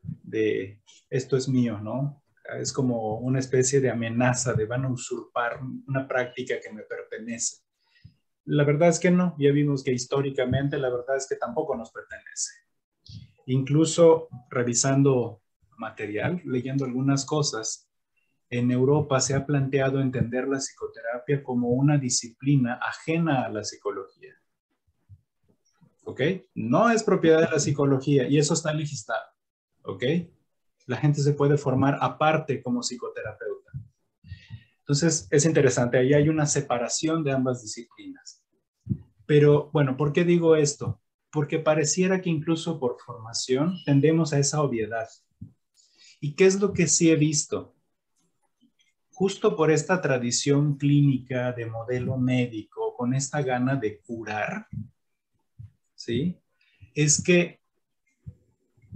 de esto es mío, ¿no? Es como una especie de amenaza de van a usurpar una práctica que me pertenece. La verdad es que no. Ya vimos que históricamente la verdad es que tampoco nos pertenece. Incluso revisando material, leyendo algunas cosas, en Europa se ha planteado entender la psicoterapia como una disciplina ajena a la psicología. ¿Ok? No es propiedad de la psicología y eso está legislado. ¿Ok? La gente se puede formar aparte como psicoterapeuta. Entonces, es interesante. Ahí hay una separación de ambas disciplinas. Pero, bueno, ¿por qué digo esto? Porque pareciera que incluso por formación tendemos a esa obviedad. ¿Y qué es lo que sí he visto? Justo por esta tradición clínica de modelo médico, con esta gana de curar, ¿sí? Es que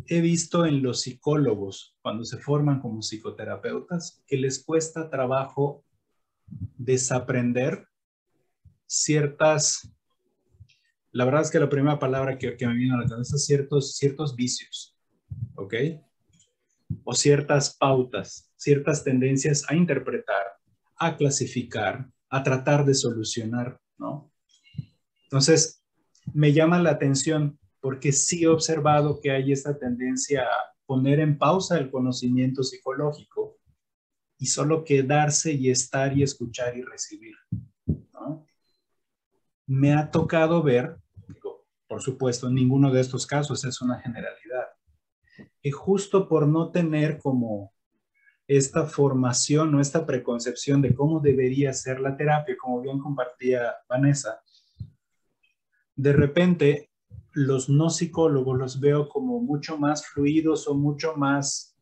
he visto en los psicólogos, cuando se forman como psicoterapeutas, que les cuesta trabajo desaprender ciertas, la verdad es que la primera palabra que me vino a la cabeza es ciertos vicios, ¿ok? O ciertas pautas, ciertas tendencias a interpretar, a clasificar, a tratar de solucionar, ¿no? Entonces, me llama la atención porque sí he observado que hay esta tendencia a poner en pausa el conocimiento psicológico y solo quedarse y estar y escuchar y recibir, ¿no? Me ha tocado ver, digo, por supuesto, en ninguno de estos casos es una generalidad, que justo por no tener como esta formación o esta preconcepción de cómo debería ser la terapia, como bien compartía Vanessa, de repente los no psicólogos los veo como mucho más fluidos o mucho más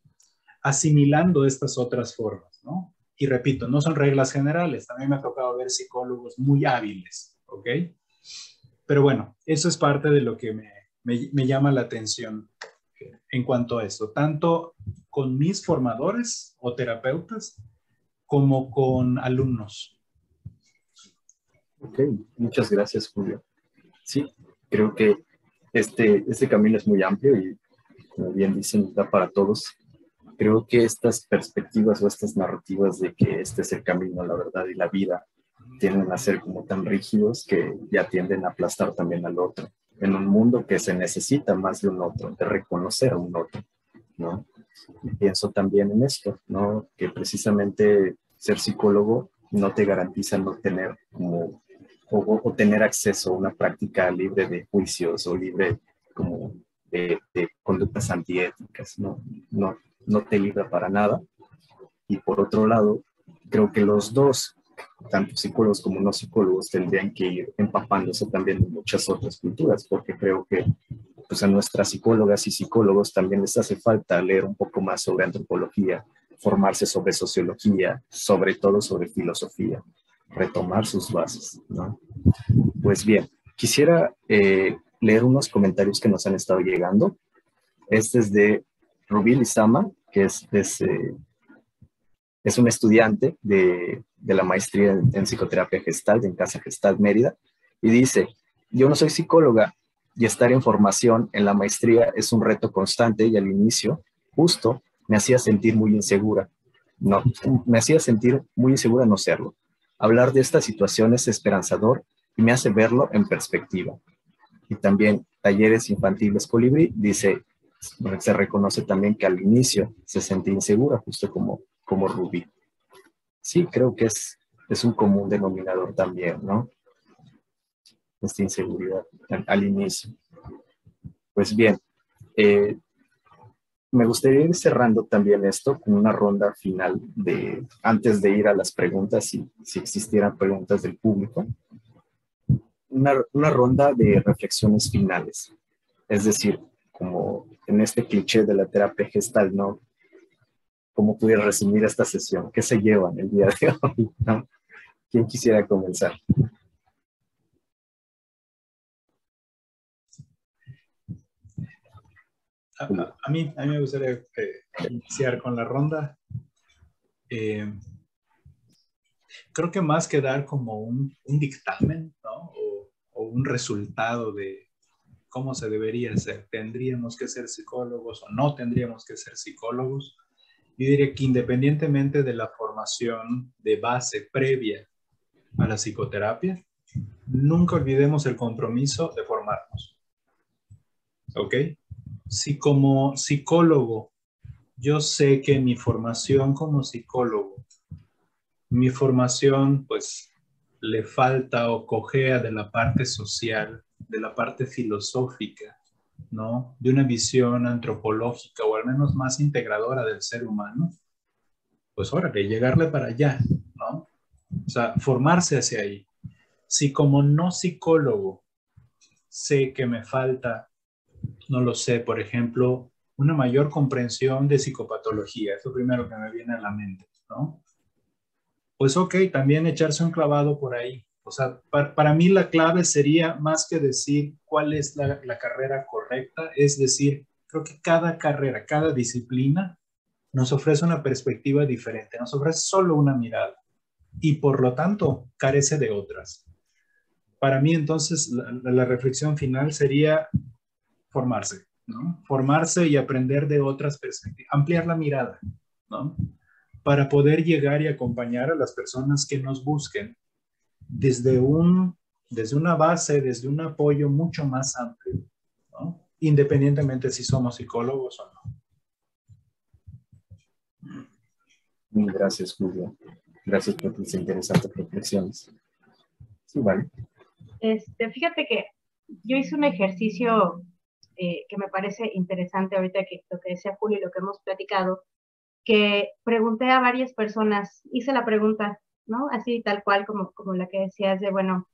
asimilando estas otras formas, ¿no? Y repito, no son reglas generales, también me ha tocado ver psicólogos muy hábiles, ¿ok? Pero bueno, eso es parte de lo que me llama la atención en cuanto a eso, tanto con mis formadores o terapeutas como con alumnos. Ok, muchas gracias, Julio. Sí, creo que este camino es muy amplio y, como bien dicen, da para todos. Creo que estas perspectivas o estas narrativas de que este es el camino, la verdad y la vida, tienden a ser como tan rígidos que ya tienden a aplastar también al otro, en un mundo que se necesita más de un otro, de reconocer a un otro, ¿no? Y pienso también en esto, ¿no? Que precisamente ser psicólogo no te garantiza no tener como, o tener acceso a una práctica libre de juicios o libre como de conductas antiéticas, ¿no? No te libra para nada. Y por otro lado, creo que los dos, tanto psicólogos como no psicólogos, tendrían que ir empapándose también de muchas otras culturas, porque creo que pues, a nuestras psicólogas y psicólogos también les hace falta leer un poco más sobre antropología, formarse sobre sociología, sobre todo sobre filosofía, retomar sus bases, ¿no? Pues bien, quisiera leer unos comentarios que nos han estado llegando. Este es de Rubí Lizama, que es un estudiante de la maestría en psicoterapia Gestalt en Casa Gestalt Mérida, y dice: yo no soy psicóloga y estar en formación en la maestría es un reto constante, y al inicio justo me hacía sentir muy insegura. No, me hacía sentir muy insegura no serlo. Hablar de esta situación es esperanzador y me hace verlo en perspectiva. Y también Talleres Infantiles Colibrí dice, se reconoce también que al inicio se sentía insegura, justo como Rubí. Sí, creo que es un común denominador también, ¿no? Esta inseguridad al inicio. Pues bien, me gustaría ir cerrando también esto con una ronda final antes de ir a las preguntas, si existieran preguntas del público, una ronda de reflexiones finales. Es decir, como en este cliché de la terapia gestal, ¿no? ¿Cómo pudiera resumir esta sesión? ¿Qué se llevan el día de hoy, ¿no? ¿Quién quisiera comenzar? A mí me gustaría iniciar con la ronda. Creo que más que dar como un dictamen, ¿no? O un resultado de cómo se debería ser. ¿Tendríamos que ser psicólogos o no tendríamos que ser psicólogos? Yo diría que independientemente de la formación de base previa a la psicoterapia, nunca olvidemos el compromiso de formarnos. ¿Ok? Si como psicólogo, yo sé que mi formación como psicólogo, mi formación pues le falta o cojea de la parte social, de la parte filosófica, ¿no? De una visión antropológica o al menos más integradora del ser humano, pues órale, llegarle para allá, ¿no? O sea, formarse hacia ahí. Si como no psicólogo sé que me falta, no lo sé, por ejemplo, una mayor comprensión de psicopatología, es lo primero que me viene a la mente, ¿no? Pues ok, también echarse un clavado por ahí. O sea, para mí la clave sería más que decir cuál es la carrera correcta, es decir, creo que cada carrera, cada disciplina nos ofrece una perspectiva diferente, nos ofrece solo una mirada y por lo tanto carece de otras. Para mí entonces la reflexión final sería formarse, ¿no? Formarse y aprender de otras perspectivas, ampliar la mirada, ¿no? Para poder llegar y acompañar a las personas que nos busquen desde una base, desde un apoyo mucho más amplio, ¿no? Independientemente si somos psicólogos o no. Gracias, Julio. Gracias por tus interesantes reflexiones. Sí, vale. Fíjate que yo hice un ejercicio que me parece interesante ahorita, que lo que decía Julio y lo que hemos platicado, que pregunté a varias personas, hice la pregunta, ¿no? Así tal cual como la que decías de, bueno,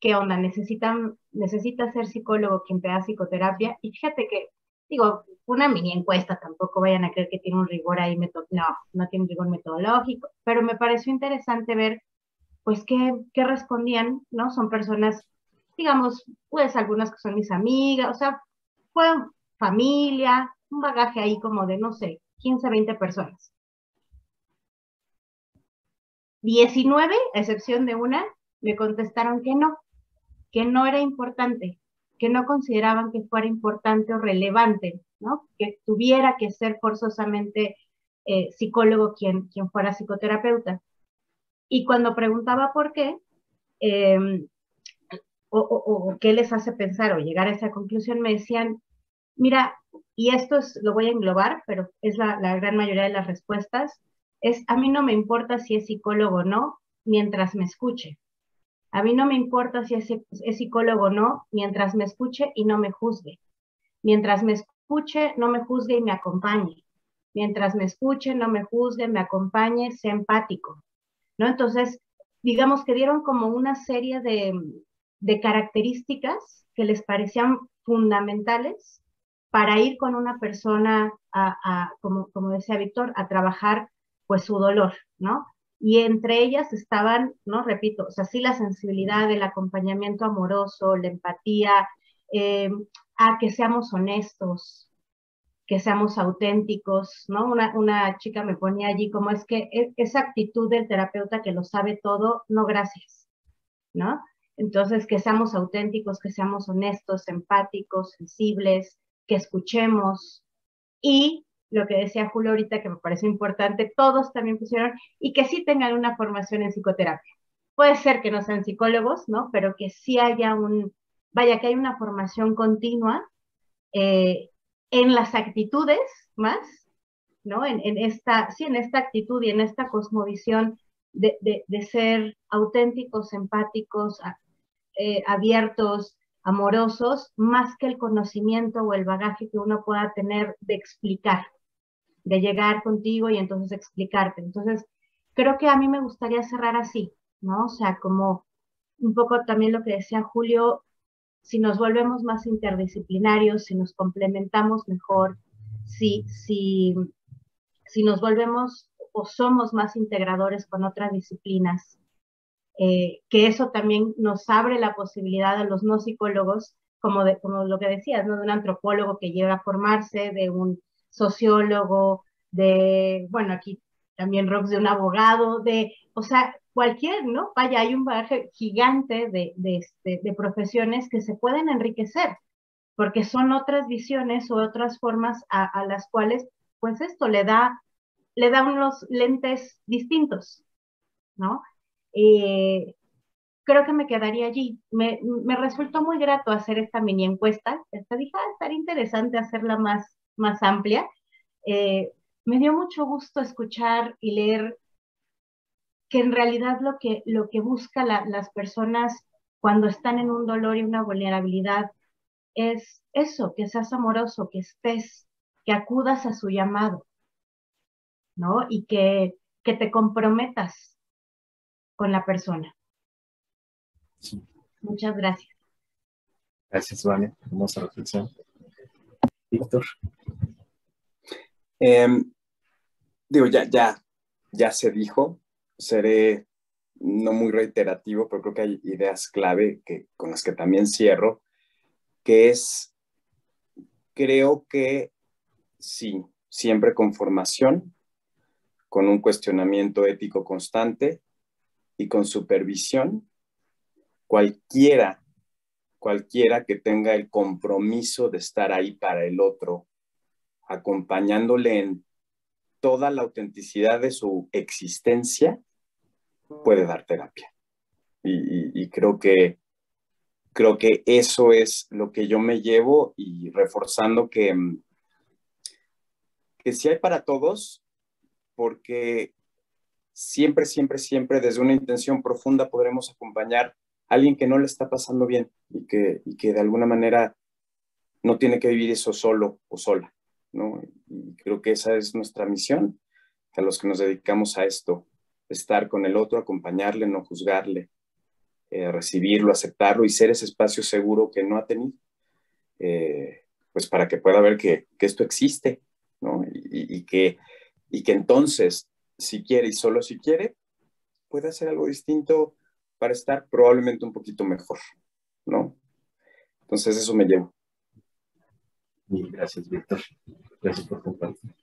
¿qué onda? ¿Necesita ser psicólogo quien te da psicoterapia? Y fíjate que, digo, una mini encuesta, tampoco vayan a creer que tiene un rigor ahí, no tiene un rigor metodológico, pero me pareció interesante ver, pues, qué respondían, ¿no? Son personas, digamos, pues, algunas que son mis amigas, o sea, fue familia, un bagaje ahí como de, no sé, 15, 20 personas. 19, a excepción de una, me contestaron que no era importante, que no consideraban que fuera importante o relevante, ¿no? Que tuviera que ser forzosamente psicólogo quien fuera psicoterapeuta. Y cuando preguntaba por qué, eh, o qué les hace pensar o llegar a esa conclusión, me decían, mira, y esto lo voy a englobar, pero es la gran mayoría de las respuestas, a mí no me importa si es psicólogo o no, mientras me escuche. A mí no me importa si es psicólogo o no, mientras me escuche y no me juzgue. Mientras me escuche, no me juzgue y me acompañe. Mientras me escuche, no me juzgue, me acompañe, sea empático, ¿no? Entonces, digamos que dieron como una serie de características que les parecían fundamentales para ir con una persona como decía Víctor, a trabajar pues su dolor, ¿no? Y entre ellas estaban, ¿no? Repito, o sea, sí la sensibilidad, el acompañamiento amoroso, la empatía, a que seamos honestos, que seamos auténticos, ¿no? Una chica me ponía allí como es que esa actitud del terapeuta que lo sabe todo, no gracias, ¿no? Entonces, que seamos auténticos, que seamos honestos, empáticos, sensibles, que escuchemos y lo que decía Julio ahorita que me parece importante, todos también pusieron, y que sí tengan una formación en psicoterapia. Puede ser que no sean psicólogos, ¿no? Pero que sí haya vaya, que hay una formación continua en las actitudes más, ¿no? En esta actitud y en esta cosmovisión de ser auténticos, empáticos, abiertos, amorosos, más que el conocimiento o el bagaje que uno pueda tener de explicar, de llegar contigo y entonces explicarte. Entonces, creo que a mí me gustaría cerrar así, ¿no? O sea, como un poco también lo que decía Julio, si nos volvemos más interdisciplinarios, si nos complementamos mejor, si nos volvemos o somos más integradores con otras disciplinas, que eso también nos abre la posibilidad a los no psicólogos, como lo que decías, ¿no? De un antropólogo que llega a formarse, de un sociólogo, bueno, aquí también Rox, de un abogado, o sea, cualquier, ¿no? Vaya, hay un bagaje gigante de profesiones que se pueden enriquecer, porque son otras visiones o otras formas a las cuales, pues esto le da unos lentes distintos, ¿no? creo que me quedaría allí. Me resultó muy grato hacer esta mini encuesta. Dije, estaría interesante hacerla más amplia. Me dio mucho gusto escuchar y leer que en realidad lo que busca las personas cuando están en un dolor y una vulnerabilidad es eso, que seas amoroso, que estés, que acudas a su llamado, ¿no? Y que te comprometas con la persona. Sí. Muchas gracias. Gracias, Vane. Hermosa reflexión. Víctor. Digo, ya se dijo, seré no muy reiterativo, pero creo que hay ideas clave con las que también cierro, que es, creo que sí, siempre con formación, con un cuestionamiento ético constante y con supervisión, cualquiera que tenga el compromiso de estar ahí para el otro, acompañándole en toda la autenticidad de su existencia, puede dar terapia. Y creo que eso es lo que yo me llevo, y reforzando que sí hay para todos, porque siempre, siempre, siempre desde una intención profunda podremos acompañar a alguien que no le está pasando bien y que de alguna manera no tiene que vivir eso solo o sola, ¿no? Y creo que esa es nuestra misión, a los que nos dedicamos a esto, estar con el otro, acompañarle, no juzgarle, recibirlo, aceptarlo y ser ese espacio seguro que no ha tenido, pues para que pueda ver que esto existe, ¿no? Y que entonces, si quiere y solo si quiere, puede hacer algo distinto para estar probablemente un poquito mejor, ¿no? Entonces eso me llevo. Y gracias, Víctor. Gracias por compartir.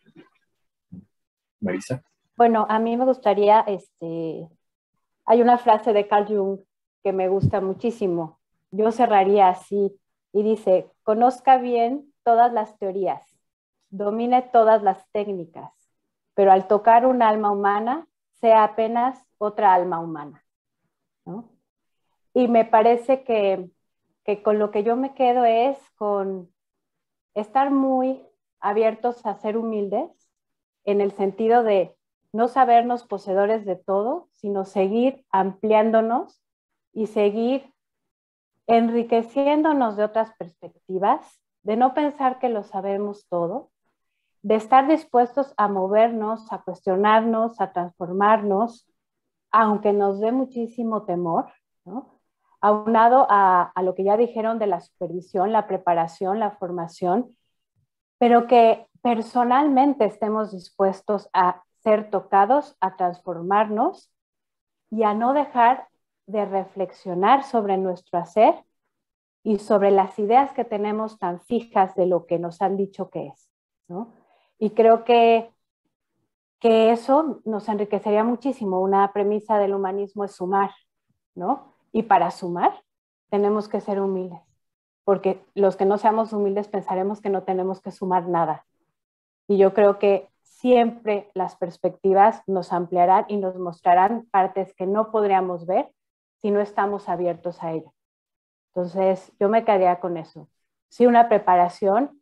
Marisa. Bueno, a mí me gustaría, hay una frase de Carl Jung que me gusta muchísimo. Yo cerraría así y dice, conozca bien todas las teorías, domine todas las técnicas, pero al tocar un alma humana, sea apenas otra alma humana, ¿no? Y me parece que con lo que yo me quedo es con estar muy abiertos a ser humildes en el sentido de no sabernos poseedores de todo, sino seguir ampliándonos y seguir enriqueciéndonos de otras perspectivas, de no pensar que lo sabemos todo, de estar dispuestos a movernos, a cuestionarnos, a transformarnos, aunque nos dé muchísimo temor, ¿no? Aunado a lo que ya dijeron de la supervisión, la preparación, la formación, pero que personalmente estemos dispuestos a ser tocados, a transformarnos y a no dejar de reflexionar sobre nuestro hacer y sobre las ideas que tenemos tan fijas de lo que nos han dicho que es, ¿no? Y creo que eso nos enriquecería muchísimo. Una premisa del humanismo es sumar, ¿no? Y para sumar tenemos que ser humildes, porque los que no seamos humildes pensaremos que no tenemos que sumar nada. Y yo creo que siempre las perspectivas nos ampliarán y nos mostrarán partes que no podríamos ver si no estamos abiertos a ello. Entonces, yo me quedaría con eso. Sí, una preparación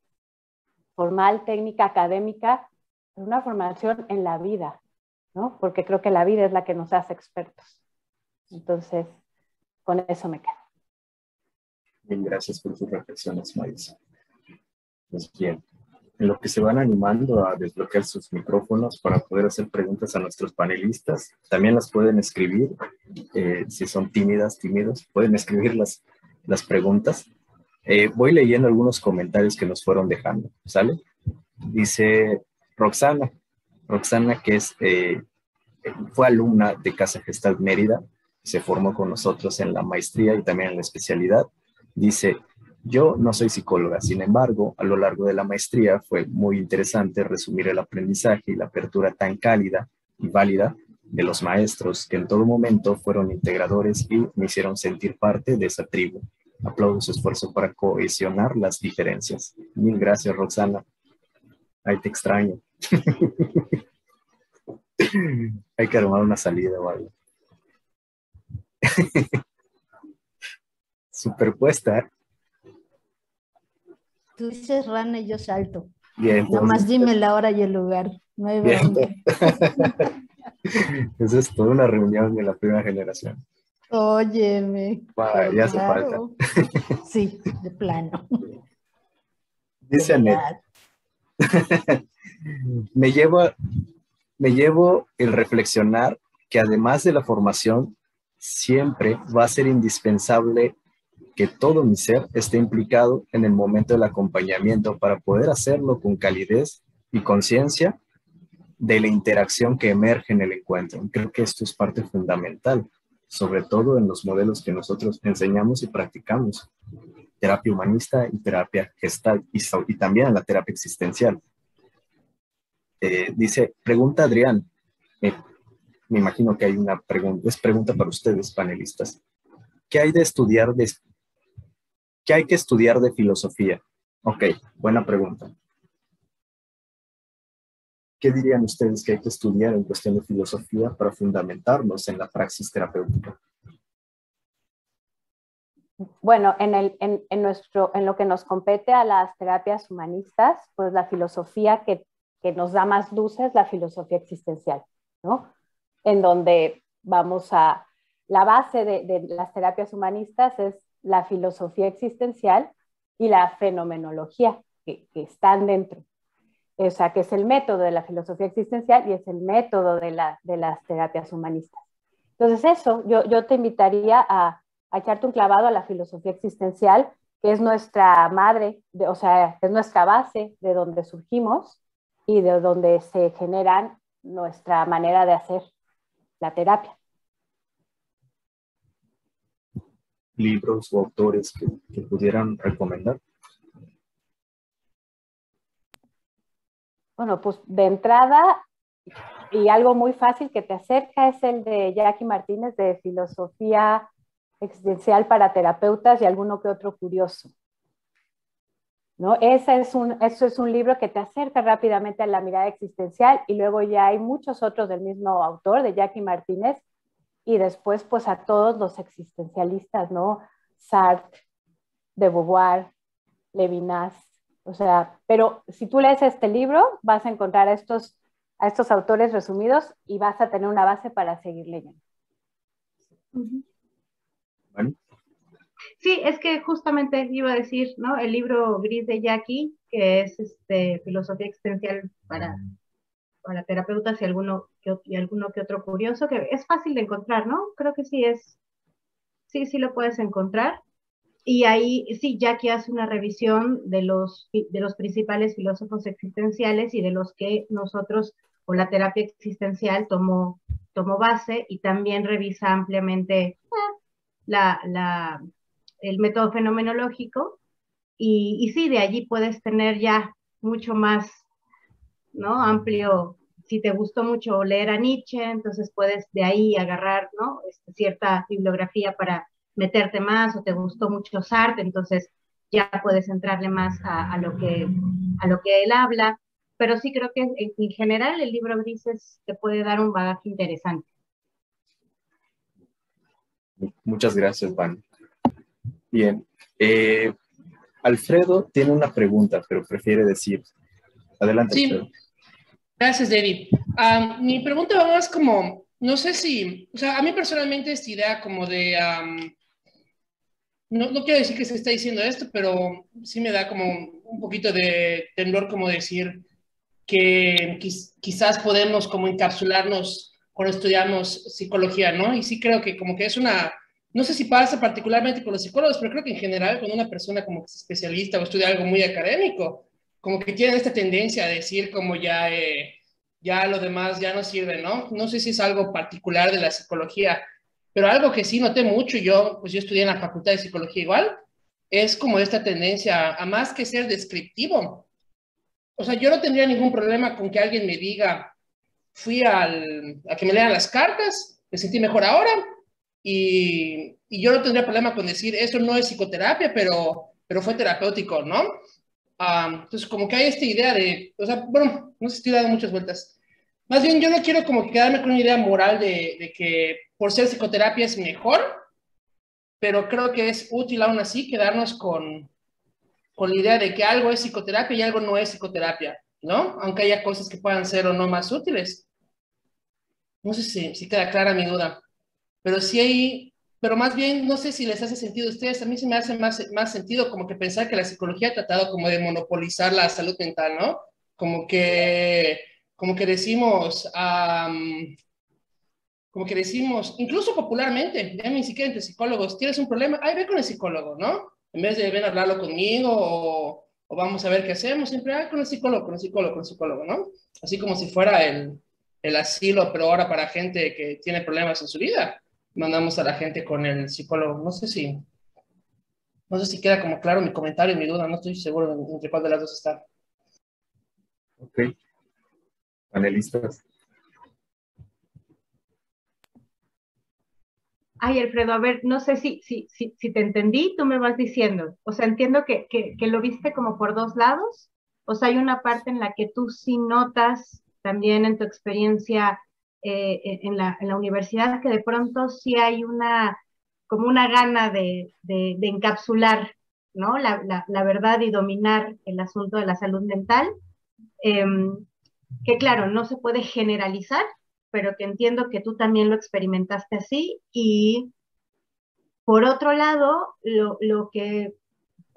formal, técnica, académica, pero una formación en la vida, ¿no? Porque creo que la vida es la que nos hace expertos. Entonces, con eso me quedo. Bien, gracias por tus reflexiones, Marisa. Pues bien, en lo que se van animando a desbloquear sus micrófonos para poder hacer preguntas a nuestros panelistas, también las pueden escribir, si son tímidos, pueden escribir las preguntas. Voy leyendo algunos comentarios que nos fueron dejando, ¿sale? Dice Roxana, que fue alumna de Casa Gestalt Mérida, se formó con nosotros en la maestría y también en la especialidad. Dice, yo no soy psicóloga, sin embargo, a lo largo de la maestría fue muy interesante resumir el aprendizaje y la apertura tan cálida y válida de los maestros que en todo momento fueron integradores y me hicieron sentir parte de esa tribu. Aplaudo su esfuerzo para cohesionar las diferencias. Mil gracias, Roxana. Ahí te extraño. Hay que armar una salida o algo. Superpuesta. Tú dices rana y yo salto. Bien, Nomás entonces, dime la hora y el lugar. No hay bien. bronca. Eso es toda una reunión de la primera generación. Óyeme, pero Ya hace falta. claro. Sí, de plano. Dice De Anet, verdad. me llevo el reflexionar que además de la formación, siempre va a ser indispensable que todo mi ser esté implicado en el momento del acompañamiento para poder hacerlo con calidez y conciencia de la interacción que emerge en el encuentro. Creo que esto es parte fundamental, sobre todo en los modelos que nosotros enseñamos y practicamos, terapia humanista y terapia gestal, y también en la terapia existencial. Pregunta Adrián, me imagino que hay una pregunta, es pregunta para ustedes, panelistas. ¿Qué hay que estudiar de filosofía? Ok, buena pregunta. ¿Qué dirían ustedes que hay que estudiar en cuestión de filosofía para fundamentarnos en la praxis terapéutica? Bueno, en lo que nos compete a las terapias humanistas, pues la filosofía que nos da más luz es la filosofía existencial, ¿no? En donde la base de las terapias humanistas es la filosofía existencial y la fenomenología que están dentro. O sea, que es el método de la filosofía existencial y es el método de las terapias humanistas. Entonces eso, yo te invitaría a echarte un clavado a la filosofía existencial, que es nuestra madre, o sea, es nuestra base de donde surgimos y de donde se generan nuestra manera de hacer la terapia. ¿Libros o autores que pudieran recomendar? Bueno, pues de entrada, y algo muy fácil que te acerca es el de Jackie Martínez de Filosofía Existencial para Terapeutas y alguno que otro curioso, ¿no? Eso es un libro que te acerca rápidamente a la mirada existencial y luego ya hay muchos otros del mismo autor, de Jackie Martínez, y después pues a todos los existencialistas, ¿no? Sartre, de Beauvoir, Levinas, o sea, pero si tú lees este libro vas a encontrar a estos autores resumidos y vas a tener una base para seguir leyendo. Bueno. Sí, es que justamente iba a decir, ¿no? El libro gris de Jackie, que es Filosofía Existencial para terapeutas y alguno que otro curioso, que es fácil de encontrar, ¿no? Creo que sí lo puedes encontrar. Y ahí, sí, Jackie hace una revisión de los principales filósofos existenciales y de los que nosotros, o la terapia existencial, tomó base, y también revisa ampliamente el método fenomenológico, y sí, de allí puedes tener ya mucho más, ¿no? Amplio. Si te gustó mucho leer a Nietzsche, entonces puedes de ahí agarrar, ¿no? Cierta bibliografía para meterte más, o te gustó mucho Sartre, entonces ya puedes entrarle más a lo que él habla. Pero sí creo que en general el libro Grises te puede dar un bagaje interesante. Muchas gracias, Van. Bien. Alfredo tiene una pregunta, pero prefiere decir. Adelante, Sí. Alfredo. Gracias, David. Mi pregunta va más como, no sé si, o sea, a mí personalmente esta idea como de, no quiero decir que se está diciendo esto, pero sí me da como un poquito de temblor como decir que quizás podemos como encapsularnos cuando estudiamos psicología, ¿no? Y sí creo que como que es no sé si pasa particularmente con los psicólogos, pero creo que en general cuando una persona como que es especialista o estudia algo muy académico, como que tienen esta tendencia a decir como ya lo demás ya no sirve, ¿no? No sé si es algo particular de la psicología, pero algo que sí noté mucho, pues yo estudié en la Facultad de Psicología igual, es como esta tendencia a más que ser descriptivo. O sea, yo no tendría ningún problema con que alguien me diga, fui a que me lean las cartas, me sentí mejor ahora, y yo no tendría problema con decir, esto no es psicoterapia, pero fue terapéutico, ¿no? Entonces, como que hay esta idea de, o sea, bueno, no sé si estoy dando muchas vueltas. Más bien, yo no quiero como que quedarme con una idea moral de que por ser psicoterapia es mejor, pero creo que es útil aún así quedarnos con la idea de que algo es psicoterapia y algo no es psicoterapia, ¿no? Aunque haya cosas que puedan ser o no más útiles. No sé si queda clara mi duda, pero sí hay, pero más bien, no sé si les hace sentido a ustedes, a mí se me hace más sentido como que pensar que la psicología ha tratado como de monopolizar la salud mental, ¿no? Como que decimos, incluso popularmente, ya ni siquiera entre psicólogos, tienes un problema, ay, ve con el psicólogo, ¿no? En vez de ven a hablarlo conmigo o vamos a ver qué hacemos, siempre, con el psicólogo, ¿no? Así como si fuera el asilo, pero ahora para gente que tiene problemas en su vida, mandamos a la gente con el psicólogo. No sé si queda como claro mi comentario, mi duda, no estoy seguro entre cuál de las dos está. Ok. Panelistas. Ay, Alfredo, a ver, no sé si te entendí, tú me vas diciendo. O sea, entiendo que lo viste como por dos lados. O sea, hay una parte en la que tú sí notas también en tu experiencia en la universidad que de pronto sí hay como una gana de encapsular, ¿no? La verdad y dominar el asunto de la salud mental. Que claro, no se puede generalizar, pero que entiendo que tú también lo experimentaste así. Y por otro lado, lo que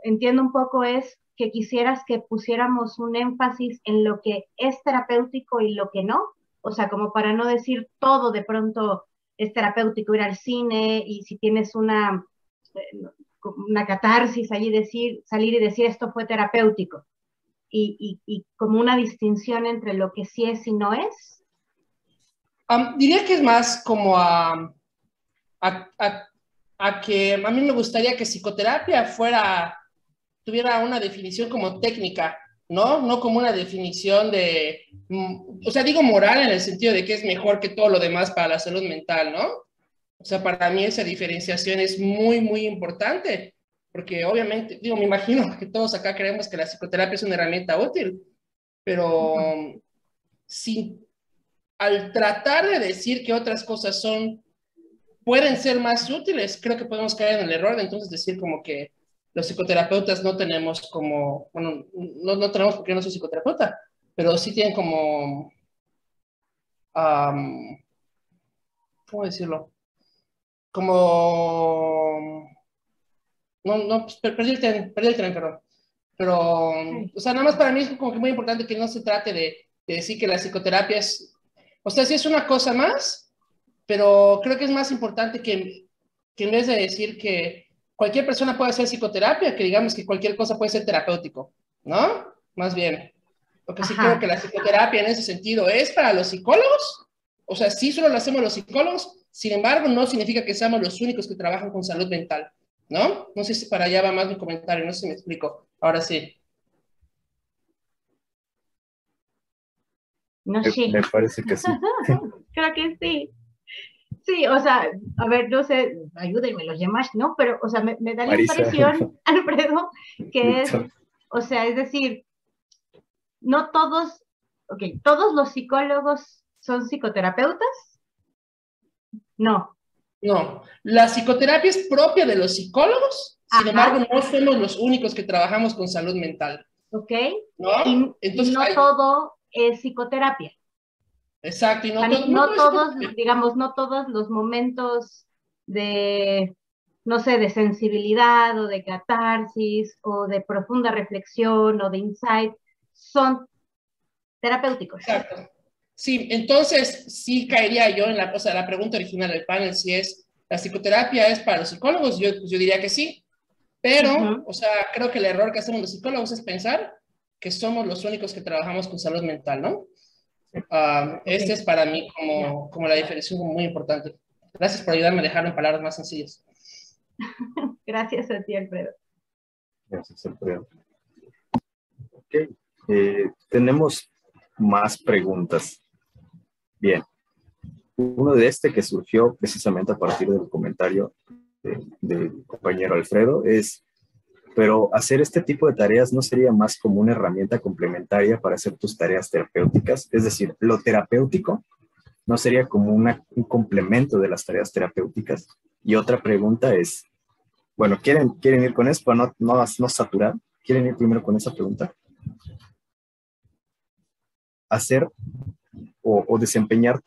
entiendo un poco es que quisieras que pusiéramos un énfasis en lo que es terapéutico y lo que no, o sea, como para no decir todo de pronto es terapéutico ir al cine, y si tienes una catarsis, salir y decir esto fue terapéutico, y como una distinción entre lo que sí es y no es. Diría que es más como que a mí me gustaría que psicoterapia tuviera una definición como técnica, ¿no? No como una definición o sea, digo moral en el sentido de que es mejor que todo lo demás para la salud mental, ¿no? O sea, para mí esa diferenciación es muy, muy importante, porque obviamente, me imagino que todos acá creemos que la psicoterapia es una herramienta útil, pero al tratar de decir que otras cosas pueden ser más útiles, creo que podemos caer en el error de entonces decir como que los psicoterapeutas no tenemos no tenemos porque yo no soy psicoterapeuta, pero sí tienen como, ¿cómo decirlo? Como, no, pues, perdí el tren, perdón. Pero, o sea, nada más para mí es como que muy importante que no se trate de decir que la psicoterapia o sea, sí es una cosa más, pero creo que es más importante que en vez de decir que cualquier persona puede hacer psicoterapia, que digamos que cualquier cosa puede ser terapéutico, ¿no? Más bien. Porque sí creo que la psicoterapia en ese sentido es para los psicólogos, o sea, sí solo lo hacemos los psicólogos, sin embargo, no significa que seamos los únicos que trabajan con salud mental, ¿no? No sé si para allá va más mi comentario, no sé si me explico. Ahora sí. No sé. Me parece que sí. Creo que sí. Sí, o sea, a ver, no sé, ayúdenme los demás, ¿no? Pero, o sea, me da la Marisa. impresión, Alfredo, que es, o sea, es decir, no todos, ¿todos los psicólogos son psicoterapeutas? No. No, la psicoterapia es propia de los psicólogos, sin embargo, no somos los únicos que trabajamos con salud mental. Ok. ¿No? Entonces, no todo es psicoterapia. Exacto, y no todos, digamos, no todos los momentos de, no sé, de sensibilidad o de catarsis o de profunda reflexión o de insight son terapéuticos. Exacto. Sí, entonces sí caería yo en la pregunta original del panel, si la psicoterapia es para los psicólogos, yo diría que sí, pero, o sea, creo que el error que hacemos los psicólogos es pensar que somos los únicos que trabajamos con salud mental, ¿no? Este es para mí como la diferencia muy importante. Gracias por ayudarme a dejarlo en palabras más sencillas. Gracias a ti, Alfredo. Gracias, Alfredo. Ok, tenemos más preguntas. Bien. Uno de que surgió precisamente a partir del comentario del compañero Alfredo es, pero hacer este tipo de tareas no sería más como una herramienta complementaria para hacer tus tareas terapéuticas, es decir, lo terapéutico no sería como un complemento de las tareas terapéuticas. Y otra pregunta es, Bueno, ¿quieren ir con eso para no saturar? ¿Quieren ir primero con esa pregunta? Hacer o desempeñar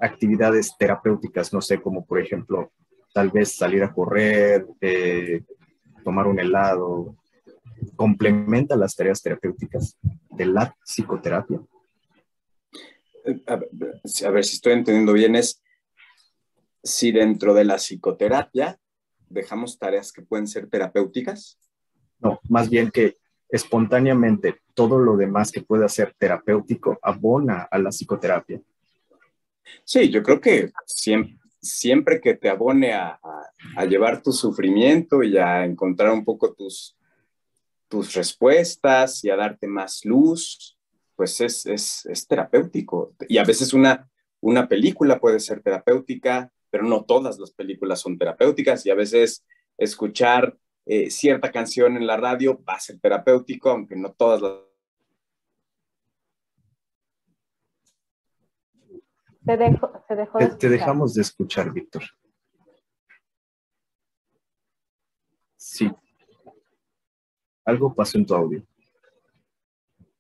actividades terapéuticas, no sé, como por ejemplo, tal vez salir a correr, tomar un helado, complementa las tareas terapéuticas de la psicoterapia. A ver si estoy entendiendo bien, es si dentro de la psicoterapia dejamos tareas que pueden ser terapéuticas. No, más bien que espontáneamente todo lo demás que pueda ser terapéutico abona a la psicoterapia. Sí, yo creo que siempre que te abone a llevar tu sufrimiento y a encontrar un poco tus respuestas y a darte más luz, pues es terapéutico. Y a veces una película puede ser terapéutica, pero no todas las películas son terapéuticas, y a veces escuchar cierta canción en la radio va a ser terapéutico, aunque no todas las... Se dejó de escuchar. Te dejamos de escuchar, Víctor. Sí. Algo pasó en tu audio.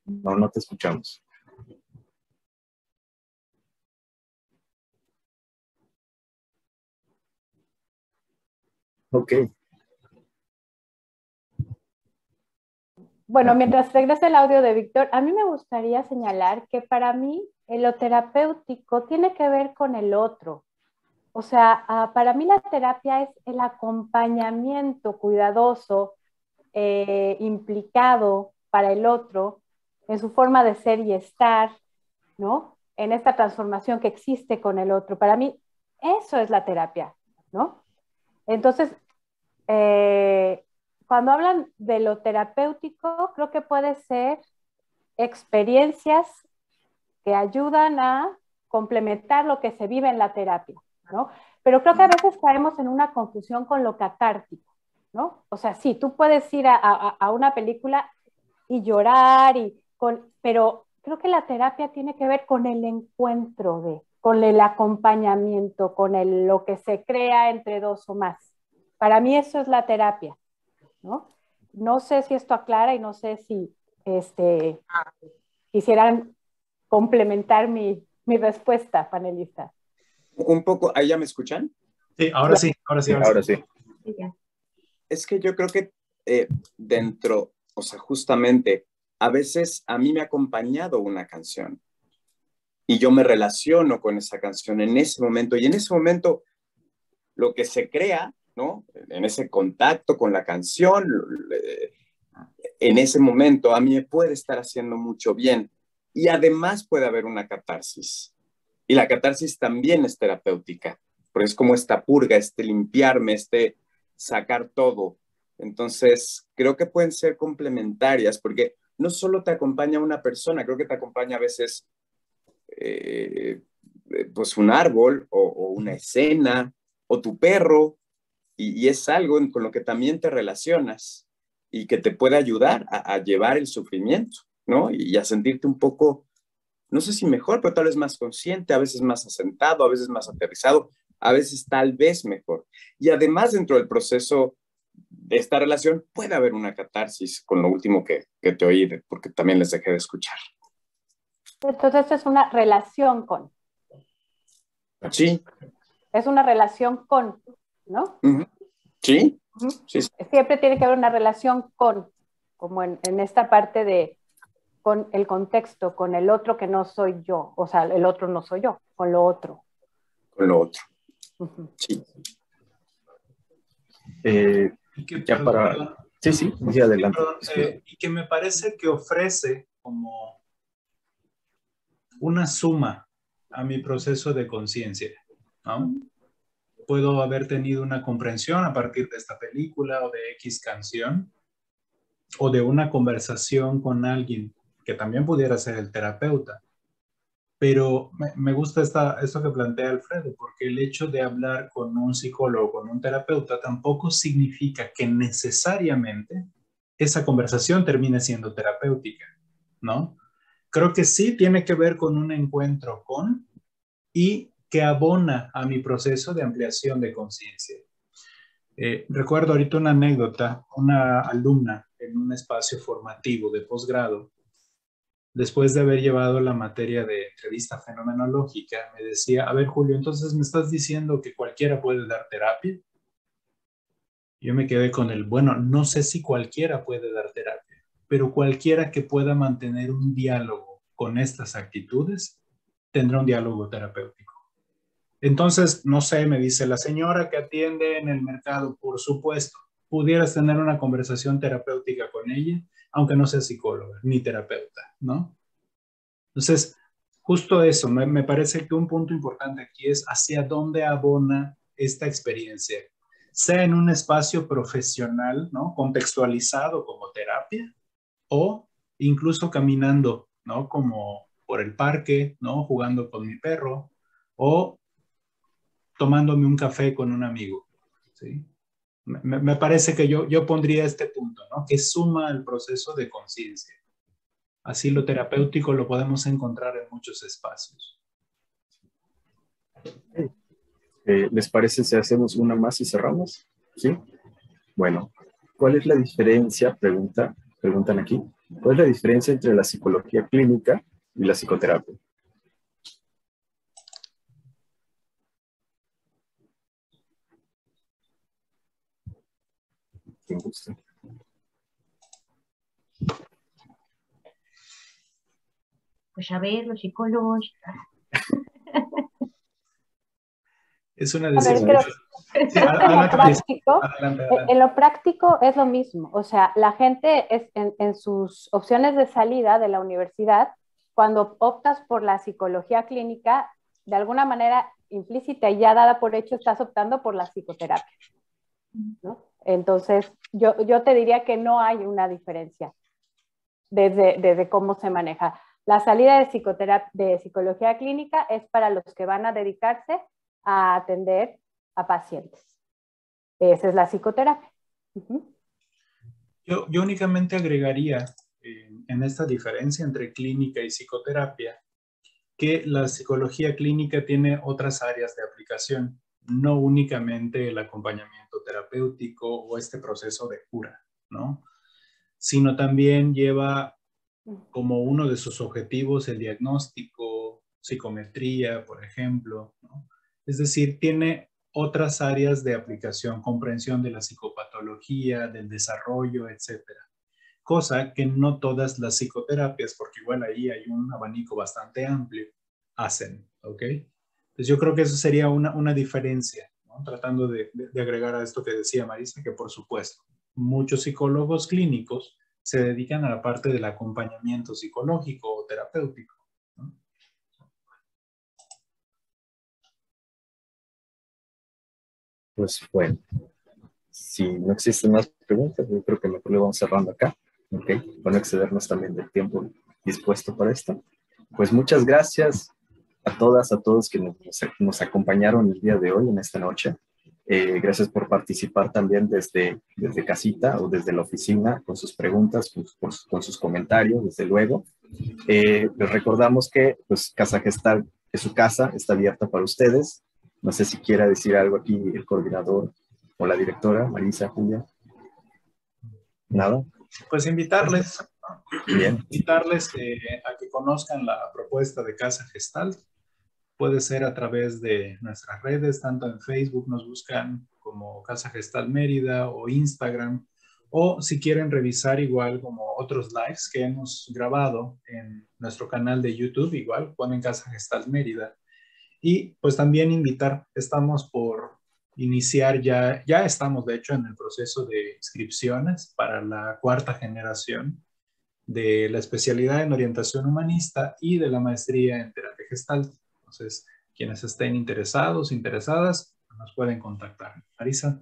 No te escuchamos. Ok. Bueno, mientras regresa el audio de Víctor, a mí me gustaría señalar que para mí lo terapéutico tiene que ver con el otro. O sea, para mí la terapia es el acompañamiento cuidadoso, implicado para el otro en su forma de ser y estar, ¿no? En esta transformación que existe con el otro. Para mí, eso es la terapia, ¿no? Entonces, cuando hablan de lo terapéutico, creo que puede ser experiencias que ayudan a complementar lo que se vive en la terapia, ¿no? Pero creo que a veces caemos en una confusión con lo catártico, ¿no? O sea, sí, tú puedes ir a una película y llorar, pero creo que la terapia tiene que ver con el encuentro con el acompañamiento, con lo que se crea entre dos o más. Para mí eso es la terapia, ¿no? No sé si esto aclara y no sé si quisieran complementar mi respuesta, panelista. Un poco, ¿ahí ya me escuchan? Sí, ahora sí. Ahora sí. Es que yo creo que dentro, o sea, justamente, a veces a mí me ha acompañado una canción y yo me relaciono con esa canción en ese momento, y en ese momento lo que se crea, ¿no? En ese contacto con la canción, en ese momento a mí me puede estar haciendo mucho bien, y además puede haber una catarsis. Y la catarsis también es terapéutica, porque es como esta purga, este limpiarme, este sacar todo. Entonces, creo que pueden ser complementarias, porque no solo te acompaña una persona, creo que te acompaña a veces pues un árbol o una escena o tu perro, y es algo con lo que también te relacionas y que te puede ayudar a llevar el sufrimiento, ¿no? Y a sentirte un poco, no sé si mejor, pero tal vez más consciente, a veces más asentado, a veces más aterrizado, a veces tal vez mejor. Y además, dentro del proceso de esta relación puede haber una catarsis, con lo último que te oí, porque también les dejé de escuchar. Entonces es una relación con. Sí. Es una relación con, ¿no? Uh-huh. Sí. Uh-huh. Sí. Siempre tiene que haber una relación con, como en esta parte con el contexto, con el otro que no soy yo, o sea, el otro no soy yo, con lo otro. Con lo otro. Uh-huh. Sí. Ya para... Sí, adelante. Y que me parece que ofrece como una suma a mi proceso de conciencia, ¿no? Puedo haber tenido una comprensión a partir de esta película o de X canción, o de una conversación con alguien que también pudiera ser el terapeuta. Pero me gusta esto que plantea Alfredo, porque el hecho de hablar con un psicólogo, con un terapeuta, tampoco significa que necesariamente esa conversación termine siendo terapéutica, ¿no? Creo que sí tiene que ver con un encuentro y que abona a mi proceso de ampliación de conciencia. Recuerdo ahorita una anécdota, una alumna en un espacio formativo de posgrado, después de haber llevado la materia de entrevista fenomenológica, me decía, a ver, Julio, entonces me estás diciendo que cualquiera puede dar terapia. Yo me quedé con el, bueno, no sé si cualquiera puede dar terapia, pero cualquiera que pueda mantener un diálogo con estas actitudes tendrá un diálogo terapéutico. Entonces, no sé, me dice la señora que atiende en el mercado, por supuesto, pudieras tener una conversación terapéutica con ella, aunque no sea psicóloga ni terapeuta, ¿no? Entonces, justo eso, me parece que un punto importante aquí es hacia dónde abona esta experiencia, sea en un espacio profesional, ¿no? Contextualizado como terapia, o incluso caminando, ¿no? Como por el parque, ¿no? Jugando con mi perro, o tomándome un café con un amigo, ¿sí? Me parece que yo pondría este punto, ¿no? Que suma al proceso de conciencia. Así lo terapéutico lo podemos encontrar en muchos espacios. ¿Les parece si hacemos una más y cerramos? ¿Sí? Bueno, ¿cuál es la diferencia? Preguntan aquí. ¿Cuál es la diferencia entre la psicología clínica y la psicoterapia? ¿Quién gusta? Pues a ver, los psicólogos. Es una A ver, decisión. Sí, en lo práctico es lo mismo. O sea, la gente es en sus opciones de salida de la universidad, cuando optas por la psicología clínica, de alguna manera implícita y ya dada por hecho, estás optando por la psicoterapia, ¿no? Entonces, yo te diría que no hay una diferencia desde cómo se maneja. La salida de psicología clínica es para los que van a dedicarse a atender a pacientes. Esa es la psicoterapia. Yo únicamente agregaría en esta diferencia entre clínica y psicoterapia que la psicología clínica tiene otras áreas de aplicación, no únicamente el acompañamiento terapéutico o este proceso de cura, ¿no? Sino también lleva como uno de sus objetivos el diagnóstico, psicometría, por ejemplo, ¿no? Es decir, tiene otras áreas de aplicación, comprensión de la psicopatología, del desarrollo, etcétera. Cosa que no todas las psicoterapias, porque igual ahí hay un abanico bastante amplio, hacen, ¿ok? Entonces yo creo que eso sería una diferencia, ¿no? Tratando de agregar a esto que decía Marisa, que por supuesto, muchos psicólogos clínicos se dedican a la parte del acompañamiento psicológico o terapéutico, ¿no? Pues bueno, si no existen más preguntas, yo creo que mejor lo vamos cerrando acá, ¿ok? Para no excedernos también del tiempo dispuesto para esto. Pues muchas gracias a todas, a todos que nos acompañaron el día de hoy, en esta noche. Gracias por participar también desde casita o desde la oficina con sus preguntas, con sus comentarios, desde luego. Les recordamos que pues, Casa Gestal es su casa, está abierta para ustedes. No sé si quiera decir algo aquí el coordinador o la directora, Marisa, Julia. ¿Nada? Pues invitarles, ¿no? Bien. Invitarles a que conozcan la propuesta de Casa Gestalt. Puede ser a través de nuestras redes, tanto en Facebook nos buscan como Casa Gestalt Mérida o Instagram, o si quieren revisar igual como otros lives que hemos grabado en nuestro canal de YouTube, igual ponen Casa Gestalt Mérida. Y pues también invitar, estamos por iniciar ya estamos de hecho en el proceso de inscripciones para la 4ª generación de la especialidad en orientación humanista y de la maestría en terapia gestalt. Entonces, quienes estén interesados, interesadas, nos pueden contactar. Marisa.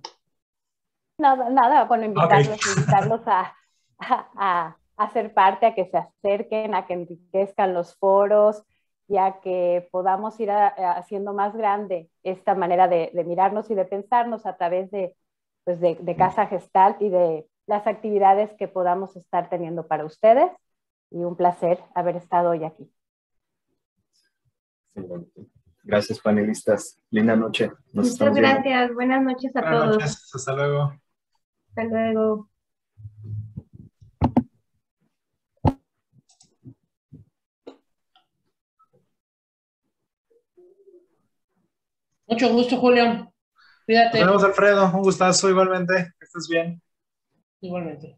Nada, bueno, invitarlos a ser parte, a que se acerquen, a que enriquezcan los foros y a que podamos ir haciendo más grande esta manera de mirarnos y de pensarnos a través pues de Casa Gestalt y de las actividades que podamos estar teniendo para ustedes. Y un placer haber estado hoy aquí. Gracias, panelistas. Linda noche. Nos Muchas estamos viendo. gracias. Buenas noches a Buenas todos. noches, hasta luego. Hasta luego. Mucho gusto, Julio. Cuídate. Nos vemos, Alfredo. Un gustazo igualmente. Que estés bien. Igualmente.